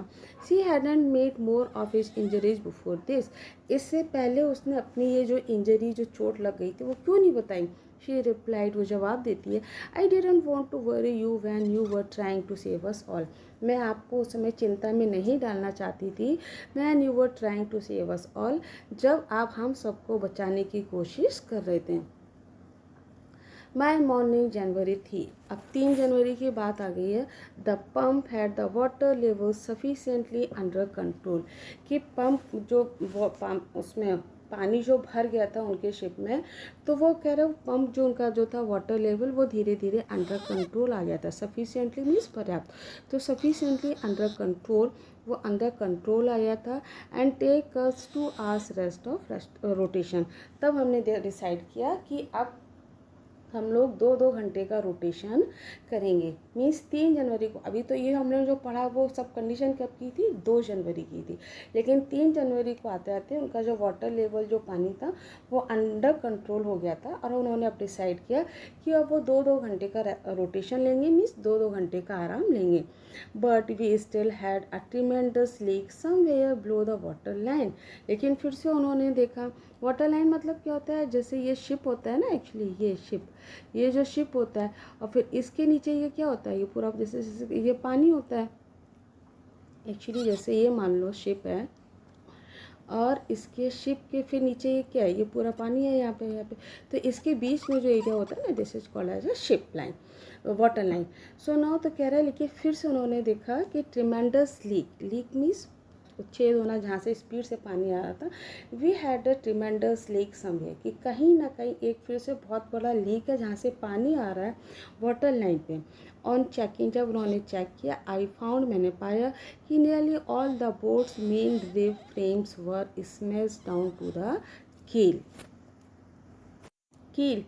she hadn't made more of his injuries before this, इससे पहले उसने अपनी ये जो इंजरी जो चोट लग गई थी वो क्यों नहीं बताई। शी रिप्लाइड, वो जवाब देती है, I didn't want to worry you when you were trying to save us all. मैं आपको उस समय चिंता में नहीं डालना चाहती थी, when you were trying to save us all, जब आप हम सबको बचाने की कोशिश कर रहे थे। माई मॉर्निंग जनवरी थी, अब 3 जनवरी की बात आ गई है। The pump had the water level sufficiently under control, कि पंप जो पंप उसमें पानी जो भर गया था उनके शिप में, तो वो कह रहे पंप जो उनका जो था वाटर लेवल वो धीरे धीरे अंडर कंट्रोल आ गया था। सफिशिएंटली मीन्स पर्याप्त, तो सफिशिएंटली अंडर कंट्रोल, वो अंडर कंट्रोल आ गया था। And take us 2 hours rest of rotation, तब हमने डिसाइड किया कि अब हम लोग 2-2 घंटे का रोटेशन करेंगे। मीन्स 3 जनवरी को, अभी तो ये हमने जो पढ़ा वो सब कंडीशन कब की थी, 2 जनवरी की थी, लेकिन 3 जनवरी को आते आते उनका जो वाटर लेवल जो पानी था वो अंडर कंट्रोल हो गया था और उन्होंने अब डिसाइड किया कि अब वो 2-2 घंटे का रोटेशन लेंगे, मीन्स 2-2 घंटे का आराम लेंगे। But we still had a tremendous leak somewhere below the water line, लेकिन फिर से उन्होंने देखा, वाटर लाइन मतलब क्या होता है, जैसे ये शिप होता है ना, एक्चुअली ये शिप, ये जो शिप होता है और फिर इसके नीचे ये क्या होता है, ये पूरा जैसे ये पानी होता है एक्चुअली, जैसे ये मान लो शिप है और इसके शिप के फिर नीचे ये क्या है, ये पूरा पानी है यहाँ पे, तो इसके बीच में जो एरिया होता है ना, this is called as a ship line, water line. So now तो कह रहा है, लेकिन फिर से उन्होंने देखा कि ट्रिमेंडस लीक मीन्स छेद होना, जहाँ से स्पीड से पानी आ रहा था। We had a tremendous leak somewhere, कि कहीं ना कहीं एक फिर से बहुत बड़ा लीक है जहाँ से पानी आ रहा है वाटर लाइन पे। ऑन चेकिंग, जब उन्होंने चेक किया, आई फाउंड, मैंने पाया कि nearly all the boat's main rib frames were smashed down to the keel. Keel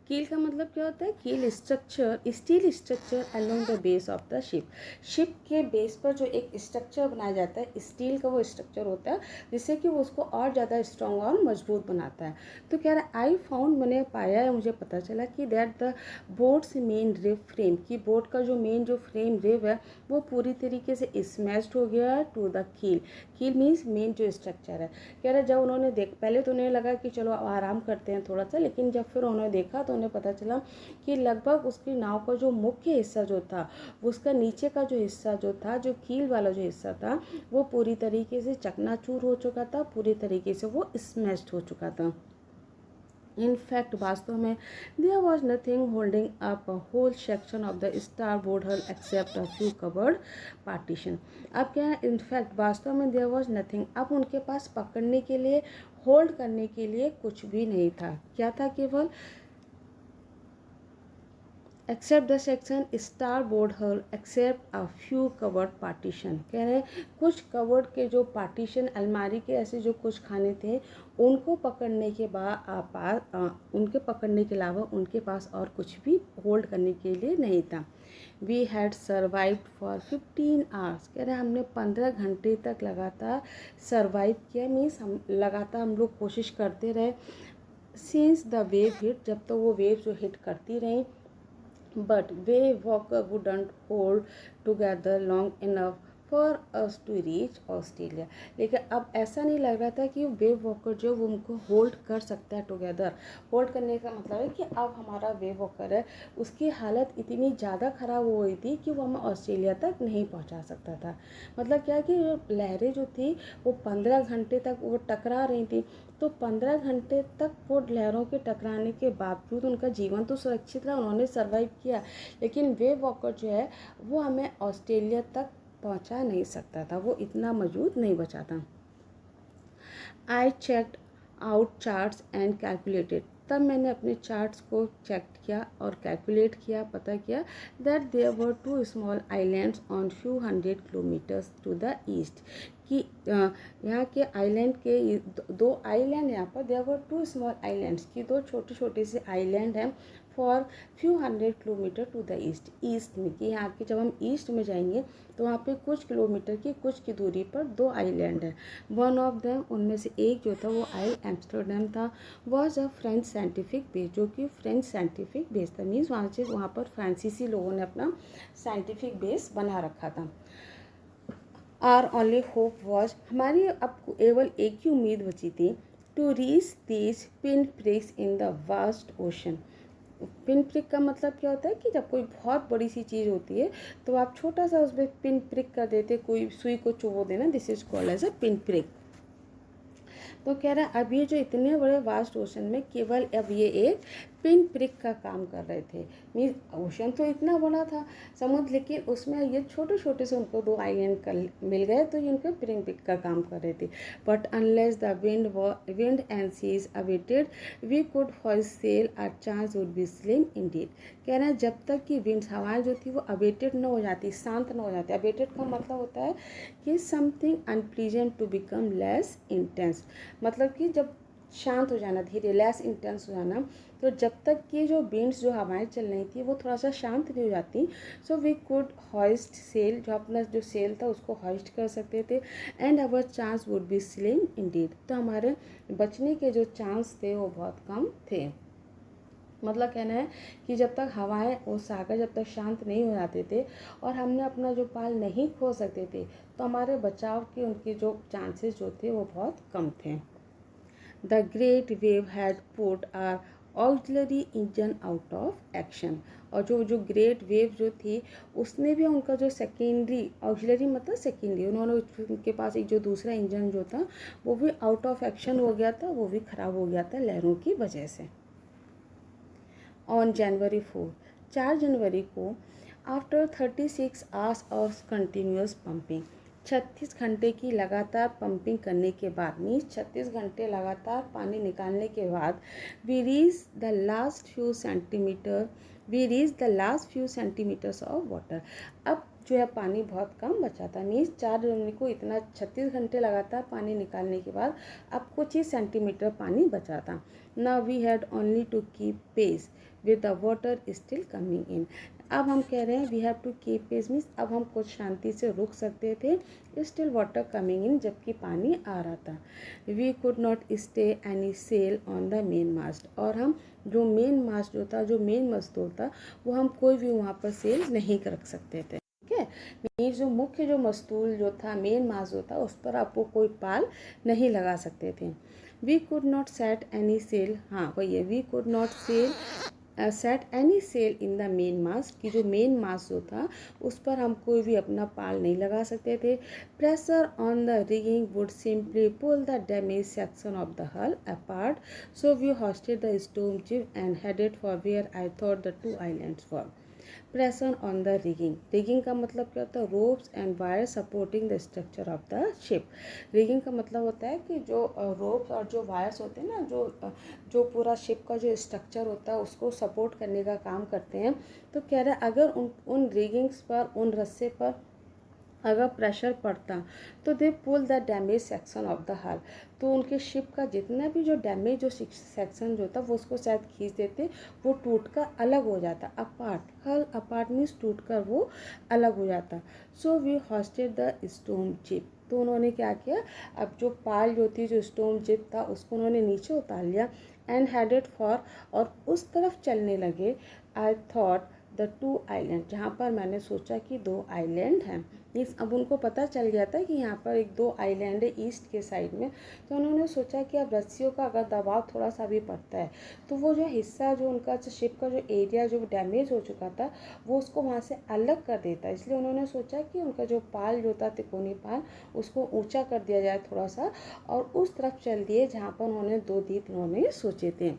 keel का मतलब क्या होता है, keel structure, steel structure along the base of the ship. Ship के बेस पर जो एक स्ट्रक्चर बनाया जाता है, स्टील का वो स्ट्रक्चर होता है जिससे कि वो उसको और ज़्यादा स्ट्रॉन्ग और मजबूत बनाता है। तो कह रहा है, आई फाउंड, मैंने पाया है, मुझे पता चला कि that the boat's main rib frame, की बोट का जो मेन जो फ्रेम रिव है वो पूरी तरीके से स्मैश्ड हो गया है टू द कील। कील मीन्स मेन जो स्ट्रक्चर है। कह रहा है, जब उन्होंने पहले तो उन्हें लगा कि चलो आराम करते हैं थोड़ा सा, लेकिन जब फिर उन्होंने देखा तो उन्हें पता चला कि लगभग उसकी नाव का जो मुख्य हिस्सा जो था, उसका नीचे का जो हिस्सा जो था, जो कील वाला जो हिस्सा था, वो पूरी तरीके से चकनाचूर हो चुका था, पूरी तरीके से वो स्मैश्ड हो चुका था। इन फैक्ट, वास्तव में there was nothing holding up a whole section of the starboard hull except a few covered partition. अब क्या है, इनफैक्ट वास्तव में देयर वॉज नथिंग, अब उनके पास पकड़ने के लिए, होल्ड करने के लिए कुछ भी नहीं था। क्या था, केवल except the section starboard hull except a few covered partition. कह रहे हैं कुछ कवर्ड के जो पार्टीशन अलमारी के ऐसे जो कुछ खाने थे उनको पकड़ने के उनके पकड़ने के अलावा उनके पास और कुछ भी होल्ड करने के लिए नहीं था। We had survived for 15 hours. कह रहे हैं हमने 15 घंटे तक लगातार सर्वाइव किया, मीन्स हम लगातार हम लोग कोशिश करते रहे। सिंस द वेव हिट, जब तक तो वो वेव जो हिट करती रही। But wave walker wouldn't hold together long enough for us to reach Australia. लेकिन अब ऐसा नहीं लग रहा था कि वेव वॉकर जो वो उनको होल्ड कर सकता है टुगेदर। होल्ड करने का मतलब है कि अब हमारा वेव वॉकर है उसकी हालत इतनी ज़्यादा ख़राब हो गई थी कि वो हमें ऑस्ट्रेलिया तक नहीं पहुंचा सकता था। मतलब क्या कि लहरें जो थी वो 15 घंटे तक वो टकरा रही थी, तो 15 घंटे तक वो लहरों के टकराने के बावजूद उनका जीवन तो सुरक्षित रहा, उन्होंने सर्वाइव किया, लेकिन वेव वॉकर जो है वो हमें ऑस्ट्रेलिया तक पहुंचा नहीं सकता था, वो इतना मजबूत नहीं बचा था। I checked out charts and calculated. तब मैंने अपने चार्ट्स को चेक किया और कैलकुलेट किया, पता किया that there were 2 small islands on few 100 kilometres to the east. कि यहाँ के आइलैंड के 2 आइलैंड यहाँ पर, देयर वर 2 स्मॉल आइलैंड्स की 2 छोटे छोटे से आइलैंड हैं for few 100 kilometre to the east. East में कि यहाँ के जब हम ईस्ट में जाएंगे तो वहाँ पे कुछ किलोमीटर की कुछ की दूरी पर 2 आइलैंड है। वन ऑफ देम, उनमें से एक जो था वो आइल एम्स्टर्डम था, was a French scientific base, जो कि फ्रेंच साइंटिफिक बेस था, मीन्स वहाँ पर फ्रांसीसी लोगों ने अपना साइंटिफिक बेस बना रखा था। आर ओनली होप वॉज, हमारी अब केवल एक ही उम्मीद बची थी, to reach these pin pricks in the vast ocean. Pin prick का मतलब क्या होता है कि जब कोई बहुत बड़ी सी चीज़ होती है तो आप छोटा सा उसमें पिन प्रिक कर देते, कोई सुई को चुभो देना, this is called as a pin prick. तो कह रहा है अब ये जो इतने बड़े वास्ट ओशन में केवल अब ये एक पिन प्रिक का काम कर रहे थे। मीन ओशन तो इतना बड़ा था समुद्र, लेकिन उसमें ये छोटे छोटे से उनको 2 आइलैंड मिल गए तो ये उनके पिन प्रिक का काम कर रहे थे। But unless the wind and seas abated we could hoist sail, our chance would be slim indeed. कह रहे हैं जब तक कि विंड्स हवाएं जो थी वो अवेटेड न हो जाती, शांत न हो जाती। अवेटेड का मतलब होता है कि something unpleasant to become less intense, मतलब कि जब शांत हो जाना, धीरे लेस इंटेंस हो जाना। तो जब तक कि जो विंड्स जो हवाएं चल रही थी वो थोड़ा सा शांत नहीं हो जाती, so we could hoist sail, जो अपना जो सेल था उसको हॉइस्ट कर सकते थे, and our chance would be slim Indeed, तो हमारे बचने के जो चांस थे वो बहुत कम थे। मतलब कहना है कि जब तक हवाएं और सागर जब तक शांत नहीं हो जाते थे और हमने अपना जो पाल नहीं खो सकते थे, तो हमारे बचाव के उनके जो चांसेस जो थे वो बहुत कम थे। The great wave had put our auxiliary engine out of action. और जो ग्रेट वेव जो थी उसने भी उनका जो सेकेंडरी, ऑक्सिलरी मतलब सेकेंडरी, उन्होंने उनके पास एक जो दूसरा इंजन जो था वो भी आउट ऑफ एक्शन हो गया था, वो भी ख़राब हो गया था लहरों की वजह से। ऑन जनवरी 4, 4 जनवरी को, after 36 hours of continuous pumping, 36 घंटे की लगातार पंपिंग करने के बाद, मीन्स 36 घंटे लगातार पानी निकालने के बाद, we reach the last few centimetres of water. अब जो है पानी बहुत कम बचा था, मीन्स 4 जनवरी को इतना 36 घंटे लगातार पानी निकालने के बाद अब कुछ ही सेंटीमीटर पानी बचा था। Now we had only to keep pace with the water still coming in. अब हम कह रहे हैं we have to keep pace, means अब हम कुछ शांति से रुक सकते थे, स्टिल वाटर कमिंग इन, जबकि पानी आ रहा था। We could not stay any sail on the main mast, और हम जो मेन मास्ट जो था, जो मेन मस्तूल था, वो हम कोई भी वहाँ पर सेल नहीं रख सकते थे। ठीक है, मीन्स जो मुख्य जो मस्तूल जो था, मेन मास्ट जो था, उस पर आपको कोई पाल नहीं लगा सकते थे। We could not set any sail, हाँ वही है, we could not set any sail in the main mast, की जो मेन मास्ट जो था उस पर हम कोई भी अपना पाल नहीं लगा सकते थे। Pressure on the rigging would simply pull the damage section of the hull apart, so we hoisted the storm jib and headed for where I thought the 2 islands for. Pressure on the rigging. Rigging का मतलब क्या होता है, ropes and wire supporting the structure of the ship. Rigging का मतलब होता है कि जो रोप्स और जो वायर्स होते हैं ना, जो पूरा शिप का जो स्ट्रक्चर होता है उसको सपोर्ट करने का काम करते हैं। तो कह रहे हैं अगर उन रिगिंग्स पर, उन रस्से पर अगर प्रेशर पड़ता तो they pull the damage section of the hull, तो उनके शिप का जितना भी जो डैमेज जो सेक्शन जो था वो उसको शायद खींच देते, वो टूट कर अलग हो जाता। अपार्ट, हल अपार्ट मीन्स टूट कर वो अलग हो जाता। So we hoisted the storm jib, तो उन्होंने क्या किया, अब जो पाल जो थी, जो स्टोन जिप था उसको उन्होंने नीचे उतार लिया एंड हेडेड फॉर, और उस तरफ चलने लगे। आई थॉट द टू आइलैंड, जहाँ पर मैंने सोचा कि दो आइलैंड हैं। इस अब उनको पता चल गया था कि यहाँ पर एक दो आइलैंड है ईस्ट के साइड में। तो उन्होंने सोचा कि अब रस्सियों का अगर दबाव थोड़ा सा भी पड़ता है तो वो जो हिस्सा, जो उनका शिप का जो एरिया जो डैमेज हो चुका था वो उसको वहाँ से अलग कर देता। इसलिए उन्होंने सोचा कि उनका जो पाल जो था, तिकोनी पाल, उसको ऊँचा कर दिया जाए थोड़ा सा, और उस तरफ चल दिए जहाँ पर उन्होंने दो द्वीप उन्होंने सोचे थे।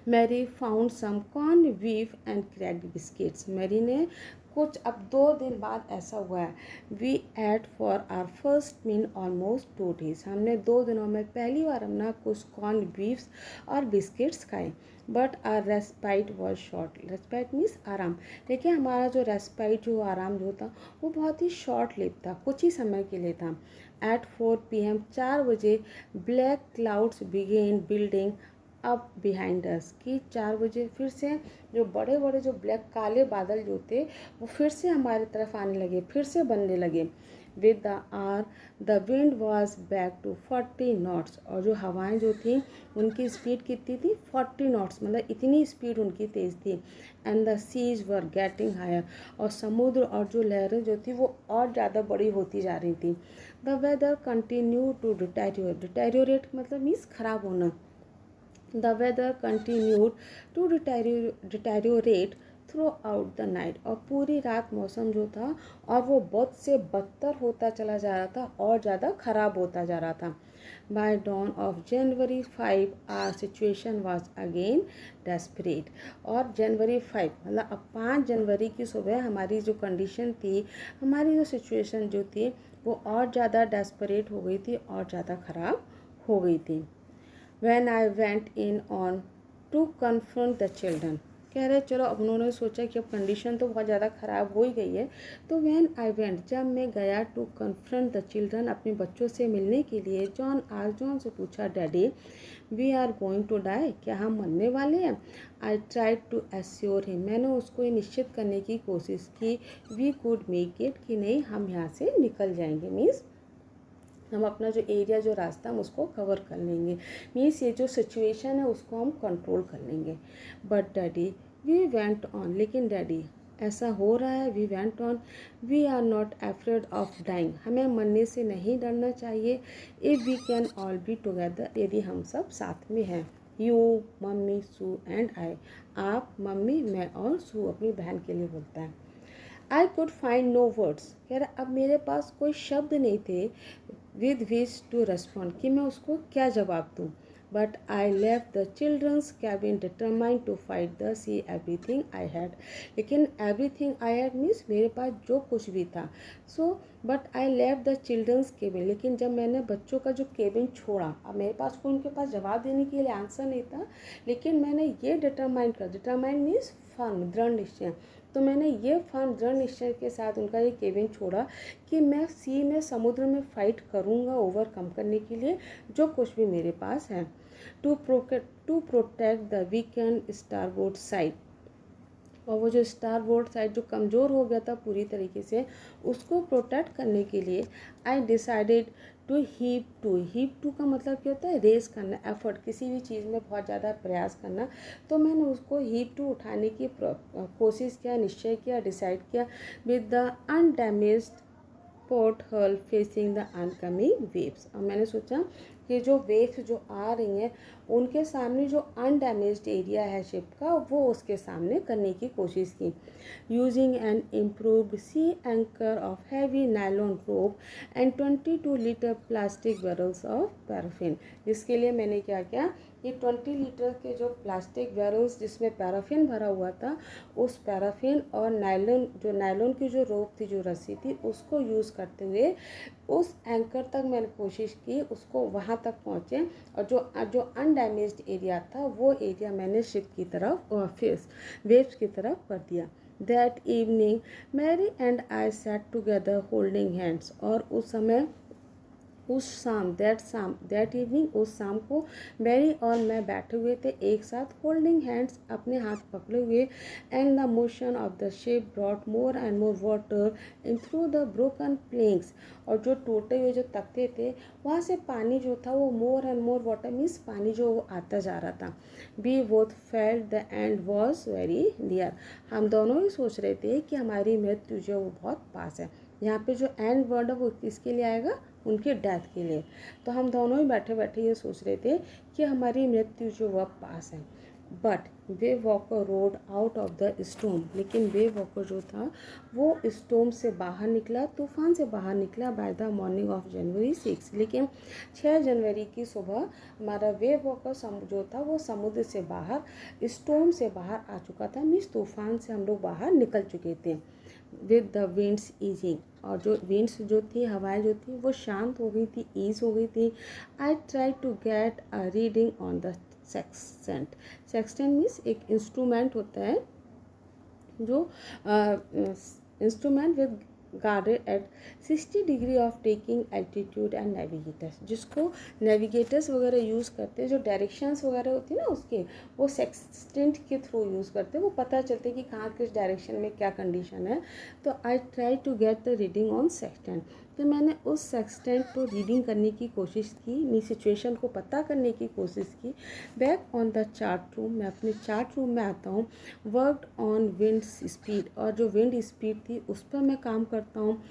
Mary found some corn beef and cracked biscuits. Mary ने कुछ, अब 2 दिन बाद ऐसा हुआ है, we ate for our first meal almost 2 days, हमने 2 दिनों में पहली बार हमने कुछ कॉर्न बीफ्स और बिस्किट्स खाए। But our respite was short, respite means आराम, लेकिन हमारा जो रेस्पाइट जो आराम जो था वो बहुत ही शॉर्ट लिव था, कुछ ही समय के लिए था। एट 4 PM, 4 बजे, ब्लैक क्लाउड्स बिगेन बिल्डिंग अब बिहाइंड अस, कि 4 बजे फिर से जो बड़े बड़े जो ब्लैक काले बादल जो थे वो फिर से हमारी तरफ आने लगे, फिर से बनने लगे। With the our the wind was back to 40 knots, और जो हवाएं जो थी उनकी स्पीड कितनी थी, 40 knots, मतलब इतनी स्पीड उनकी तेज़ थी। And the seas were getting higher, और समुद्र और जो लहरें जो थी वो और ज़्यादा बड़ी होती जा रही थी। The weather continue to deteriorate, deteriorate मतलब मीन्स खराब होना। The weather continued to deteriorate throughout the night, और पूरी रात मौसम जो था और वो बद से बदतर होता चला जा रहा था और ज़्यादा ख़राब होता जा रहा था। By dawn of January 5, our situation was again desperate, और जनवरी 5 मतलब अब 5 जनवरी की सुबह हमारी जो कंडीशन थी, हमारी जो सिचुएशन जो थी वो और ज़्यादा डेस्परेट हो गई थी और ज़्यादा ख़राब हो गई थी। When I went in on to confront the children, कह रहे चलो अब उन्होंने सोचा कि अब कंडीशन तो बहुत ज़्यादा ख़राब हो ही गई है। तो when I went, जब मैं गया to confront the children, अपने बच्चों से मिलने के लिए, जॉन से पूछा, daddy we are going to die, क्या हम मरने वाले हैं। I tried to assure him, मैंने उसको ये निश्चित करने की कोशिश की, वी कुड मेक इट, कि नहीं हम यहाँ से निकल जाएंगे, मीन्स हम अपना जो एरिया, जो रास्ता हम उसको कवर कर लेंगे, मीन्स ये जो सिचुएशन है उसको हम कंट्रोल कर लेंगे। But daddy we went on, लेकिन डैडी ऐसा हो रहा है, we went on, we are not afraid of dying, हमें मरने से नहीं डरना चाहिए। If we can all be together, यदि हम सब साथ में हैं, you mummy Sue and I, आप, मम्मी, मैं और सू, अपनी बहन के लिए बोलता है। I could find no words, कह रहा अब मेरे पास कोई शब्द नहीं थे विद विच टू रेस्पॉन्ड, कि मैं उसको क्या जवाब दूँ। But I left the children's cabin determined to fight the sea everything I had, लेकिन एवरीथिंग आई हैड मीन्स मेरे पास जो कुछ भी था। So but I left the children's cabin, लेकिन जब मैंने बच्चों का जो केबिन छोड़ा, अब मेरे पास कोई उनके पास जवाब देने के लिए आंसर नहीं था, लेकिन मैंने ये डिटरमाइंड मीन्स फर्म, दृढ़ निश्चय, तो मैंने ये फर्म दृढ़ निश्चय के साथ उनका ये केबिन छोड़ा कि मैं सी में, समुद्र में फ़ाइट करूँगा ओवरकम करने के लिए जो कुछ भी मेरे पास है। To protect the weakened starboard side, और वो जो स्टारबोर्ड साइड जो कमज़ोर हो गया था पूरी तरीके से, उसको प्रोटेक्ट करने के लिए I decided to heave to का मतलब क्या होता है, रेस करना, एफर्ट, किसी भी चीज़ में बहुत ज़्यादा प्रयास करना। तो मैंने उसको हीप टू उठाने की कोशिश किया, निश्चय किया, डिसाइड किया। विद द अनडैमेज्ड पोर्ट हल फेसिंग द अनकमिंग वेव्स, और मैंने सोचा कि जो वेव्स जो आ रही हैं उनके सामने जो अनडैमेज्ड एरिया है शिप का वो उसके सामने करने की कोशिश की। Using an improved sea anchor of heavy nylon rope and 22 litre plastic barrels of paraffin. जिसके लिए मैंने क्या किया, ये 20 लीटर के जो प्लास्टिक बैरल्स जिसमें पैराफिन भरा हुआ था, उस पैराफिन और नायलॉन की जो रोप थी, जो रस्सी थी, उसको यूज़ करते हुए उस एंकर तक मैंने कोशिश की उसको वहाँ तक पहुँचे, और जो अनडैमेज्ड एरिया था वो एरिया मैंने शिप की तरफ और फेस वेव्स की तरफ कर दिया। That evening Mary and I sat together holding hands. और उस इवनिंग उस शाम को मैरी और मैं बैठे हुए थे एक साथ, होल्डिंग हैंड्स, अपने हाथ पकड़े हुए। And the motion of the ship brought more and more water in through the broken planks. और जो टूटे हुए जो तख्ते थे वहाँ से पानी जो था वो more and more water means पानी जो वो आता जा रहा था। We both felt the end was very near. हम दोनों ही सोच रहे थे कि हमारी मृत्यु जो वो बहुत पास है। यहाँ पे जो एंड वर्ड है वो किसके लिए आएगा, उनकी डेथ के लिए। तो हम दोनों ही बैठे बैठे ये सोच रहे थे कि हमारी मृत्यु जो वह पास है। But way walker road out of the storm. लेकिन वे वॉकर जो था वो स्टॉर्म से बाहर निकला, तूफान से बाहर निकला by the morning of January 6। लेकिन 6 जनवरी की सुबह हमारा वे वॉकर जो था वो समुद्र से बाहर, स्टॉर्म से बाहर आ चुका था, मीन्स तूफान से हम लोग बाहर निकल चुके थे। With the winds easing. और जो विंड्स जो थी, हवाएं जो थी वो शांत हो गई थी, ईज हो गई थी। I try to get a reading on the sextant. Sextant means एक इंस्ट्रूमेंट होता है जो instrument with guarded at 60 degree of taking altitude and navigators, जिसको नेविगेटर्स वगैरह यूज़ करते हैं, जो डायरेक्शंस वगैरह होती है ना उसके, वो सेक्सटेंट के थ्रू यूज़ करते हैं, वो पता चलते हैं कि कहाँ किस डायरेक्शन में क्या कंडीशन है। तो I try to get the reading on sextant. तो मैंने उस सेक्सटेंट को रीडिंग करने की कोशिश की, मेरी सिचुएशन को पता करने की कोशिश की। Back on the chart room, मैं अपने चार्ट रूम में आता हूँ। वर्कड ऑन विंड स्पीड, और जो विंड स्पीड थी उस पर मैं काम करता हूँ।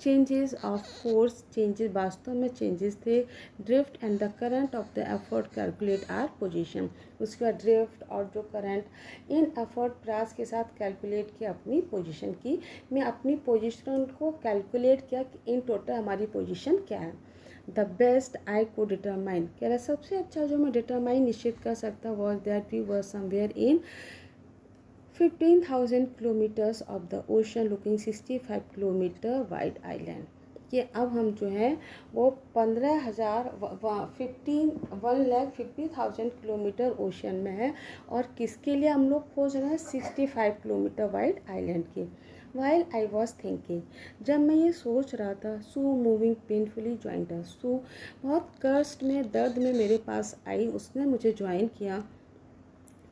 चेंजेस ऑफ फोर्स, चेंजेस वास्तव में चेंजेस थे। Drift and the current of the effort calculate our position. उसके बाद ड्रिफ्ट और जो करंट, इन एफर्ट प्रयास के साथ कैलकुलेट किया अपनी पोजीशन की। मैं अपनी पोजीशन को कैलकुलेट किया कि इन टोटल हमारी पोजीशन क्या है। द बेस्ट आई को डिटरमाइन, कह रहा सबसे अच्छा जो मैं डिटरमाइन निश्चित कर सकता was that we were somewhere in 15,000 kilometres of the ocean looking 65 kilometre wide island. कि अब हम जो है वो 1,50,000 किलोमीटर ओशन में है, और किसके लिए हम लोग खोज रहे हैं, 65 किलोमीटर वाइड आइलैंड के। वाइल आई वॉज थिंकिंग, जब मैं ये सोच रहा था, सू मूविंग पेनफुली ज्वाइंट अस। सू बहुत कष्ट में, दर्द में मेरे पास आई, उसने मुझे ज्वाइन किया।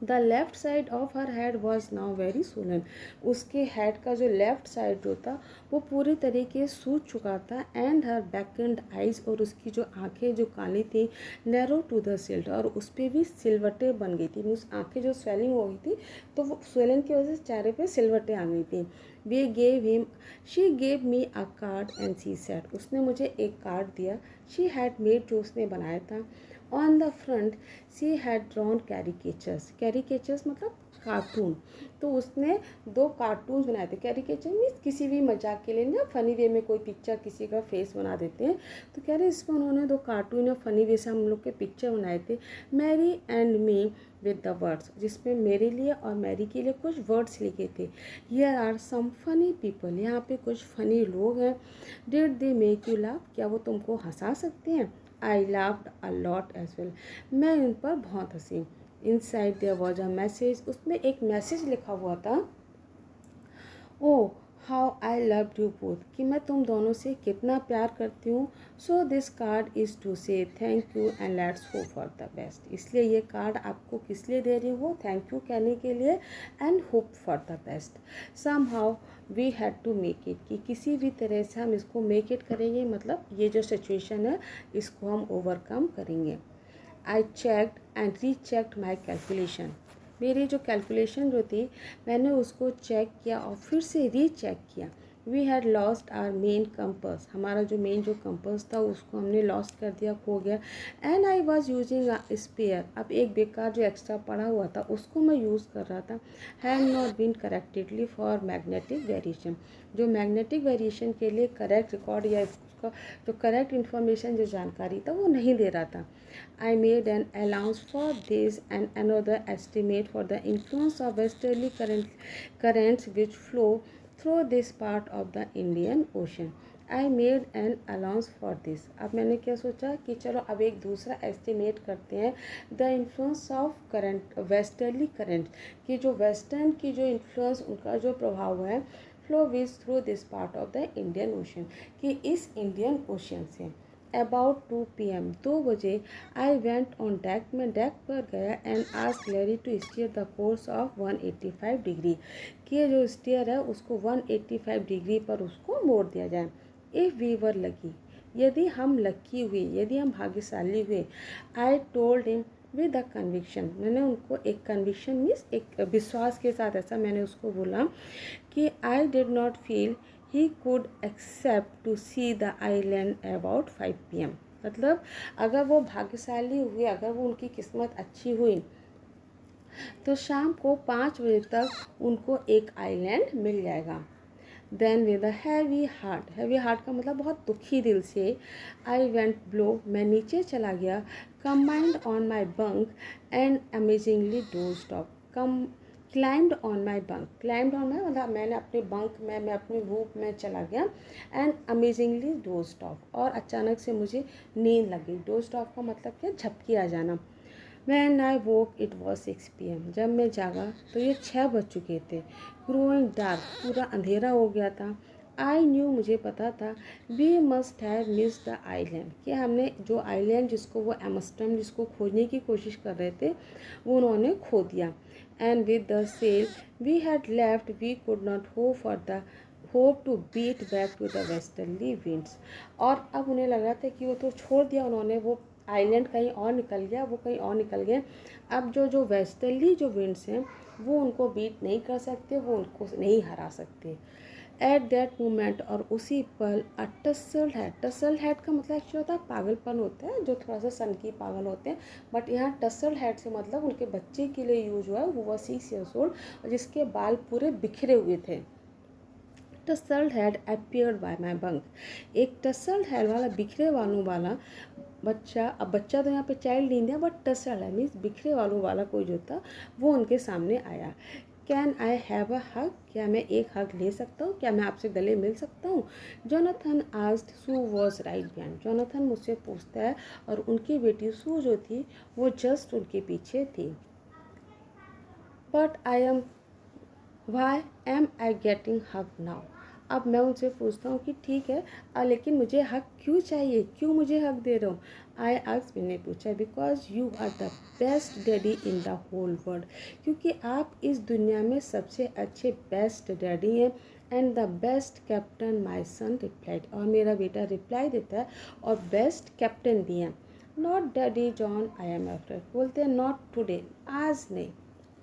The left side of her head was now very Solan. उसके हेड का जो लेफ्ट साइड जो था वो पूरी तरीके से सूज चुका था। एंड हर बैकेंड आइज, और उसकी जो आंखें जो काली थी, नैरो टू द सिल्ट, और उस पर भी सिलवटें बन गई थी। उस आंखें जो स्वेलिंग हो गई थी तो वो स्वेलिंग की वजह से चेहरे पे सिलवटें आ गई थी। She gave me a card and she said, उसने मुझे एक कार्ड दिया। शी हैड मेड, जो उसने बनाया था। On the front she had drawn caricatures मतलब कार्टून। तो उसने 2 कार्टून बनाए थे। कैरिकेचर मीन्स किसी भी मजाक के लिए ना, फनी वे में कोई पिक्चर किसी का फेस बना देते हैं, तो कह रहे इसमें उन्होंने 2 कार्टून या फनी वे से हम लोग के पिक्चर बनाए थे। Mary and me with the words, जिसमें मेरे लिए और मैरी के लिए कुछ वर्ड्स लिखे थे। Here are some funny people, यहाँ पे कुछ फनी लोग हैं। Did they make you laugh, क्या वो तुमको हंसा सकते हैं। I laughed a lot as well, मैं इन पर बहुत हंसी। Inside there was a message, उसमें एक मैसेज लिखा हुआ था। Oh how I loved you both, कि मैं तुम दोनों से कितना प्यार करती हूँ। So this card is to say thank you and let's hope for the best. इसलिए ये कार्ड आपको किस लिए दे रही हूँ, थैंक यू कहने के लिए, and hope for the best. Somehow we had to make it, कि किसी भी तरह से हम इसको मेक इट करेंगे, मतलब ये जो सिचुएशन है इसको हम ओवरकम करेंगे। I checked and rechecked my calculation, मेरी जो कैलकुलेशन जो थी मैंने उसको चेक किया और फिर से रीचेक किया। We had lost our main compass, हमारा जो मेन जो कंपस था उसको हमने लॉस्ट कर दिया, खो गया। And I was using a spare, अब एक बेकार जो एक्स्ट्रा पड़ा हुआ था उसको मैं यूज़ कर रहा था। Had not been corrected for magnetic variation, जो मैग्नेटिक वेरिएशन के लिए करेक्ट रिकॉर्ड या उसका जो करेक्ट इन्फॉर्मेशन जो जानकारी था वो नहीं दे रहा था। I made an allowance for this and another estimate for the influence of westerly currents which flow through this part of the Indian Ocean. I made an allowance for this. अब मैंने क्या सोचा कि चलो अब एक दूसरा एस्टिमेट करते हैं the influence of current westerly current, कि जो वेस्टर्न की जो इन्फ्लुएंस उनका जो प्रभाव है flow with through this part of the Indian Ocean, कि इस इंडियन ओशन से अबाउट 2 PM 2 बजे आई वेंट ऑन डेक, मैं डेक पर गया and asked Larry to steer the course of 185 degree, कि जो स्टीयर है उसको 185 डिग्री पर उसको मोड़ दिया जाए। इफ़ वी वर लकी, यदि हम लकी हुए, यदि हम भाग्यशाली हुए, I told him with the conviction, मैंने उनको एक कन्विक्शन मीन्स एक विश्वास के साथ ऐसा मैंने उसको बोला कि I did not feel he could accept to see the island about 5 PM, मतलब अगर वो भाग्यशाली हुए, अगर वो उनकी किस्मत अच्छी हुई तो शाम को 5 बजे तक उनको एक आइलैंड मिल जाएगा। Then with a heavy heart का मतलब बहुत दुखी दिल से, आई वेंट ब्लो, मैं नीचे चला गया, combined on my bunk and amazingly dozed of, climbed on my bunk, climbed on my मतलब मैंने अपने बंक में, मैं अपने रूप में चला गया, एंड अमेजिंगली डोज्ड ऑफ, और अचानक से मुझे नींद लग गई। डोज्ड ऑफ का मतलब क्या, झपकी आ जाना। When I woke it was 6 PM, जब मैं जागा तो ये 6 बज चुके थे। ग्रोइंग डार्क, पूरा अंधेरा हो गया था। आई न्यू, मुझे पता था, we must have miss the island, कि हमने जो आइलैंड जिसको वो एमस्टर्डम जिसको खोजने की कोशिश कर रहे थे वो उन्होंने खो दिया। And with the sail we had left we could not hope to beat back to the westerly winds, और अब उन्हें लग रहा था कि वो तो छोड़ दिया उन्होंने, वो आइलैंड कहीं और निकल गया, वो कहीं और निकल गए। अब जो वेस्टर्ली जो विंड्स हैं वो उनको बीट नहीं कर सकते, वो उनको नहीं हरा सकते। एट दैट मोमेंट, और उसी पल, अ टसल हैड का मतलब एक्चुअली होता है पागलपन होता है, जो थोड़ा सा सन की पागल होते हैं, बट यहाँ टसल हैड से मतलब उनके बच्चे के लिए यूज हुआ है, वो 6 years old, जिसके बाल पूरे बिखरे हुए थे। Tussle had appeared bye my bunk, एक टसल हैड वाला बिखरे बालों वाला बच्चा, अब बच्चा तो यहाँ पे चाइल्ड नहीं है बट टसल है मीन्स बिखरे बालों वाला कोई जो था वो उनके सामने आया। कैन आई हैव अ हग, क्या मैं एक हग ले सकता हूँ, क्या मैं आपसे गले मिल सकता हूँ। Jonathan asked, Sue was right behind, Jonathan मुझसे पूछता है और उनकी बेटी सू जो थी वो जस्ट उनके पीछे थी। But I am, why am I getting hug now, अब मैं उनसे पूछता हूँ कि ठीक है लेकिन मुझे हक क्यों चाहिए, क्यों मुझे हक दे रहे हो। आई आस्क, मैंने पूछा, because you are the best daddy in the whole world, क्योंकि आप इस दुनिया में सबसे अच्छे बेस्ट डैडी हैं। And the best captain my son replied, और मेरा बेटा रिप्लाई देता है और बेस्ट कैप्टन भी हैं। Not daddy John I am afraid, बोलते हैं नॉट टुडे, आज नहीं,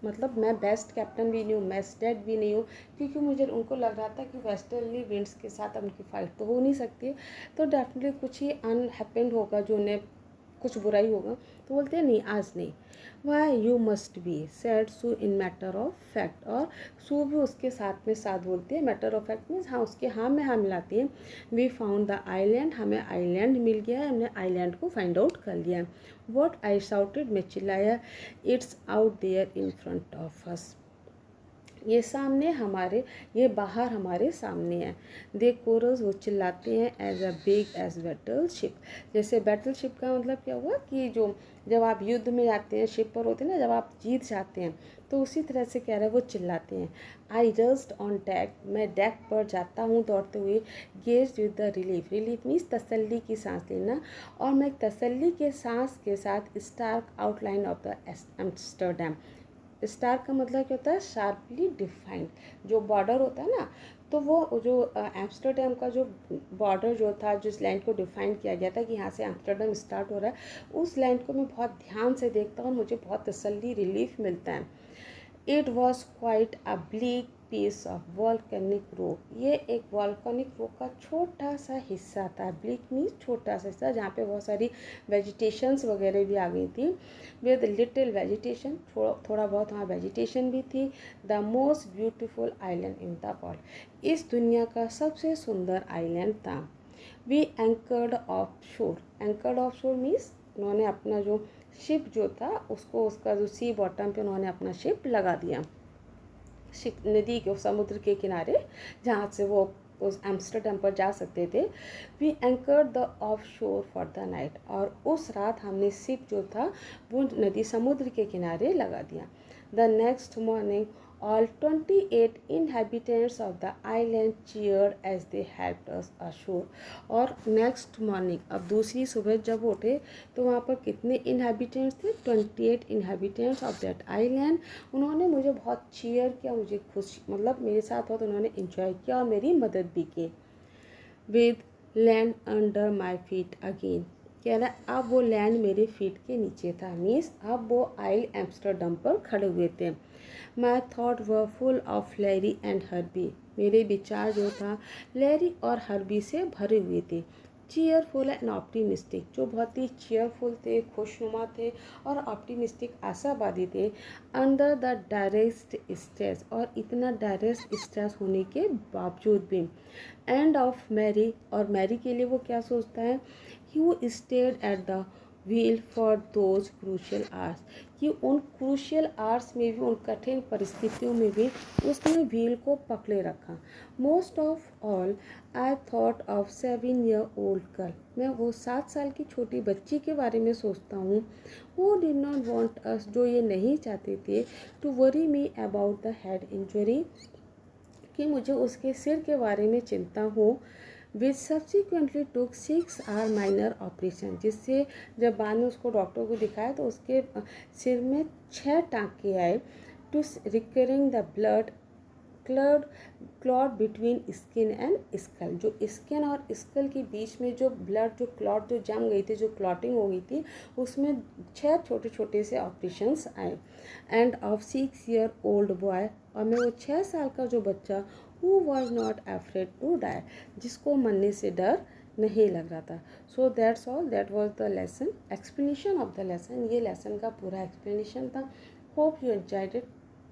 मतलब मैं बेस्ट कैप्टन भी नहीं हूँ, बेस्ट डैड भी नहीं हूँ, क्योंकि मुझे उनको लग रहा था कि वेस्टर्ली विंड्स के साथ उनकी फाइट तो हो नहीं सकती, तो डेफिनेटली कुछ ही अनहैपेंड होगा, जो उन्हें कुछ बुराई होगा, तो बोलते हैं नहीं आज नहीं। Why you must be sad Sue in matter of fact, और सू भी उसके साथ में साथ बोलती है, मैटर ऑफ फैक्ट मीन्स हाँ, उसके हाँ में हाँ मिलाती है। वी फाउंड द आइलैंड, हमें आइलैंड मिल गया है, हमने आइलैंड को फाइंड आउट कर लिया है। वॉट आई शाउटेड, मैं चिल्लाया, it's out there in front of us, ये सामने हमारे, ये बाहर हमारे सामने है। दे कोरस, वो चिल्लाते हैं, as a big as battle ship, जैसे बैटल शिप का मतलब क्या हुआ कि जो जब आप युद्ध में जाते हैं शिप पर होते हैं ना, जब आप जीत जाते हैं, तो उसी तरह से कह रहे हैं वो चिल्लाते हैं। आई जस्ट ऑन डेक, मैं डेक पर जाता हूँ दौड़ते हुए। Gauge with the relief, relief means तसल्ली की सांस लेना, और मैं तसल्ली के सांस के साथ stark outline of the Amsterdam, star का मतलब क्या होता है, शार्पली डिफाइंड, जो बॉर्डर होता है ना, तो वो जो एम्स्टर्डम का जो बॉर्डर जो था, जिस लैंड को डिफाइन किया गया था कि यहाँ से एम्स्टर्डम स्टार्ट हो रहा है, उस लैंड को मैं बहुत ध्यान से देखता हूँ और मुझे बहुत तसल्ली रिलीफ मिलता है। It was quite a bleak piece of volcanic rock. ये एक वॉल्केनिक रॉक का छोटा सा हिस्सा था। ब्लिक मीन्स छोटा सा हिस्सा, जहाँ पे बहुत सारी वेजिटेशंस वगैरह भी आ गई थी। विद लिटिल वेजिटेशन, थोड़ा बहुत वहाँ वेजिटेशन भी थी। The most beautiful island in the world, इस दुनिया का सबसे सुंदर आइलैंड था। वी एंकर्ड ऑफ शोर। एंकर्ड ऑफ शोर मीन्स उन्होंने अपना जो शिप जो था उसको, उसका जो सी बॉटम पे उन्होंने अपना शिप लगा दिया, शिप नदी के समुद्र के किनारे, जहाँ से वो उस एम्स्टर्डम पर जा सकते थे। वी एंकर्ड द ऑफ शोर फॉर द नाइट, और उस रात हमने शिप जो था वो नदी समुद्र के किनारे लगा दिया। The next morning all 28 inhabitants of the island cheered as they helped us ashore। और नेक्स्ट मॉर्निंग, अब दूसरी सुबह जब उठे तो वहाँ पर कितने इनहेबिटेंट्स थे? 28 इनहेबिटेंट्स ऑफ दैट आइलैंड। उन्होंने मुझे बहुत चीयर किया, मुझे खुशी, मतलब मेरे साथ बहुत उन्होंने इंजॉय किया और मेरी मदद भी की। With land under my feet again, कह रहा है अब वो लैंड मेरे फीट के नीचे था, मीन्स अब वो आइल एम्स्टर्डम पर खड़े हुए थे। My thought were full of Larry and Herbie, मेरे विचार जो था लैरी और हर्बी से भरे हुए थे। चीयरफुल एंड ऑप्टिमिस्टिक, जो बहुत ही चीयरफुल थे, खुशनुमा थे और ऑप्टिमिस्टिक आशावादी थे। अंडर द डायरेस्ट स्ट्रेस, और इतना डायरेस्ट स्ट्रेस होने के बावजूद भी। एंड ऑफ मैरी, और मैरी के लिए वो क्या सोचता है? You stayed at the wheel for those crucial hours, कि उन क्रूशियल आवर्स में भी, उन कठिन परिस्थितियों में भी उसने व्हील को पकड़े रखा। Most of all I thought of 7-year-old girl, मैं वो 7 साल की छोटी बच्ची के बारे में सोचता हूँ। वो डिड नॉट वॉन्ट अस, जो ये नहीं चाहते थे, to worry me about the head injury, कि मुझे उसके सिर के बारे में चिंता हो। Which subsequently took 6 hour minor operation, जिससे जब बाद में उसको डॉक्टर को दिखाया तो उसके सिर में 6 टाँके आए। To recurring the blood clot between skin and skull, जो स्किन और स्कल के बीच में जो ब्लड, जो क्लॉट जो जम गई थी, जो क्लॉटिंग हो गई थी, उसमें 6 छोटे छोटे से ऑपरेशंस आए। एंड ऑफ 6-year-old बॉय, और मैं वो 6 साल का जो बच्चा, who was not afraid to die, जिसको मरने से डर नहीं लग रहा था। So that's all, that was the lesson, explanation of the lesson, ये लेसन का पूरा एक्सप्लेनेशन था। होप यू एंजॉयड इट,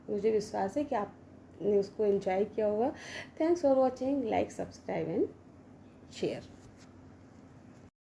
मुझे विश्वास है कि आपने उसको एंजॉय किया होगा। Thanks for watching, like, subscribe and share.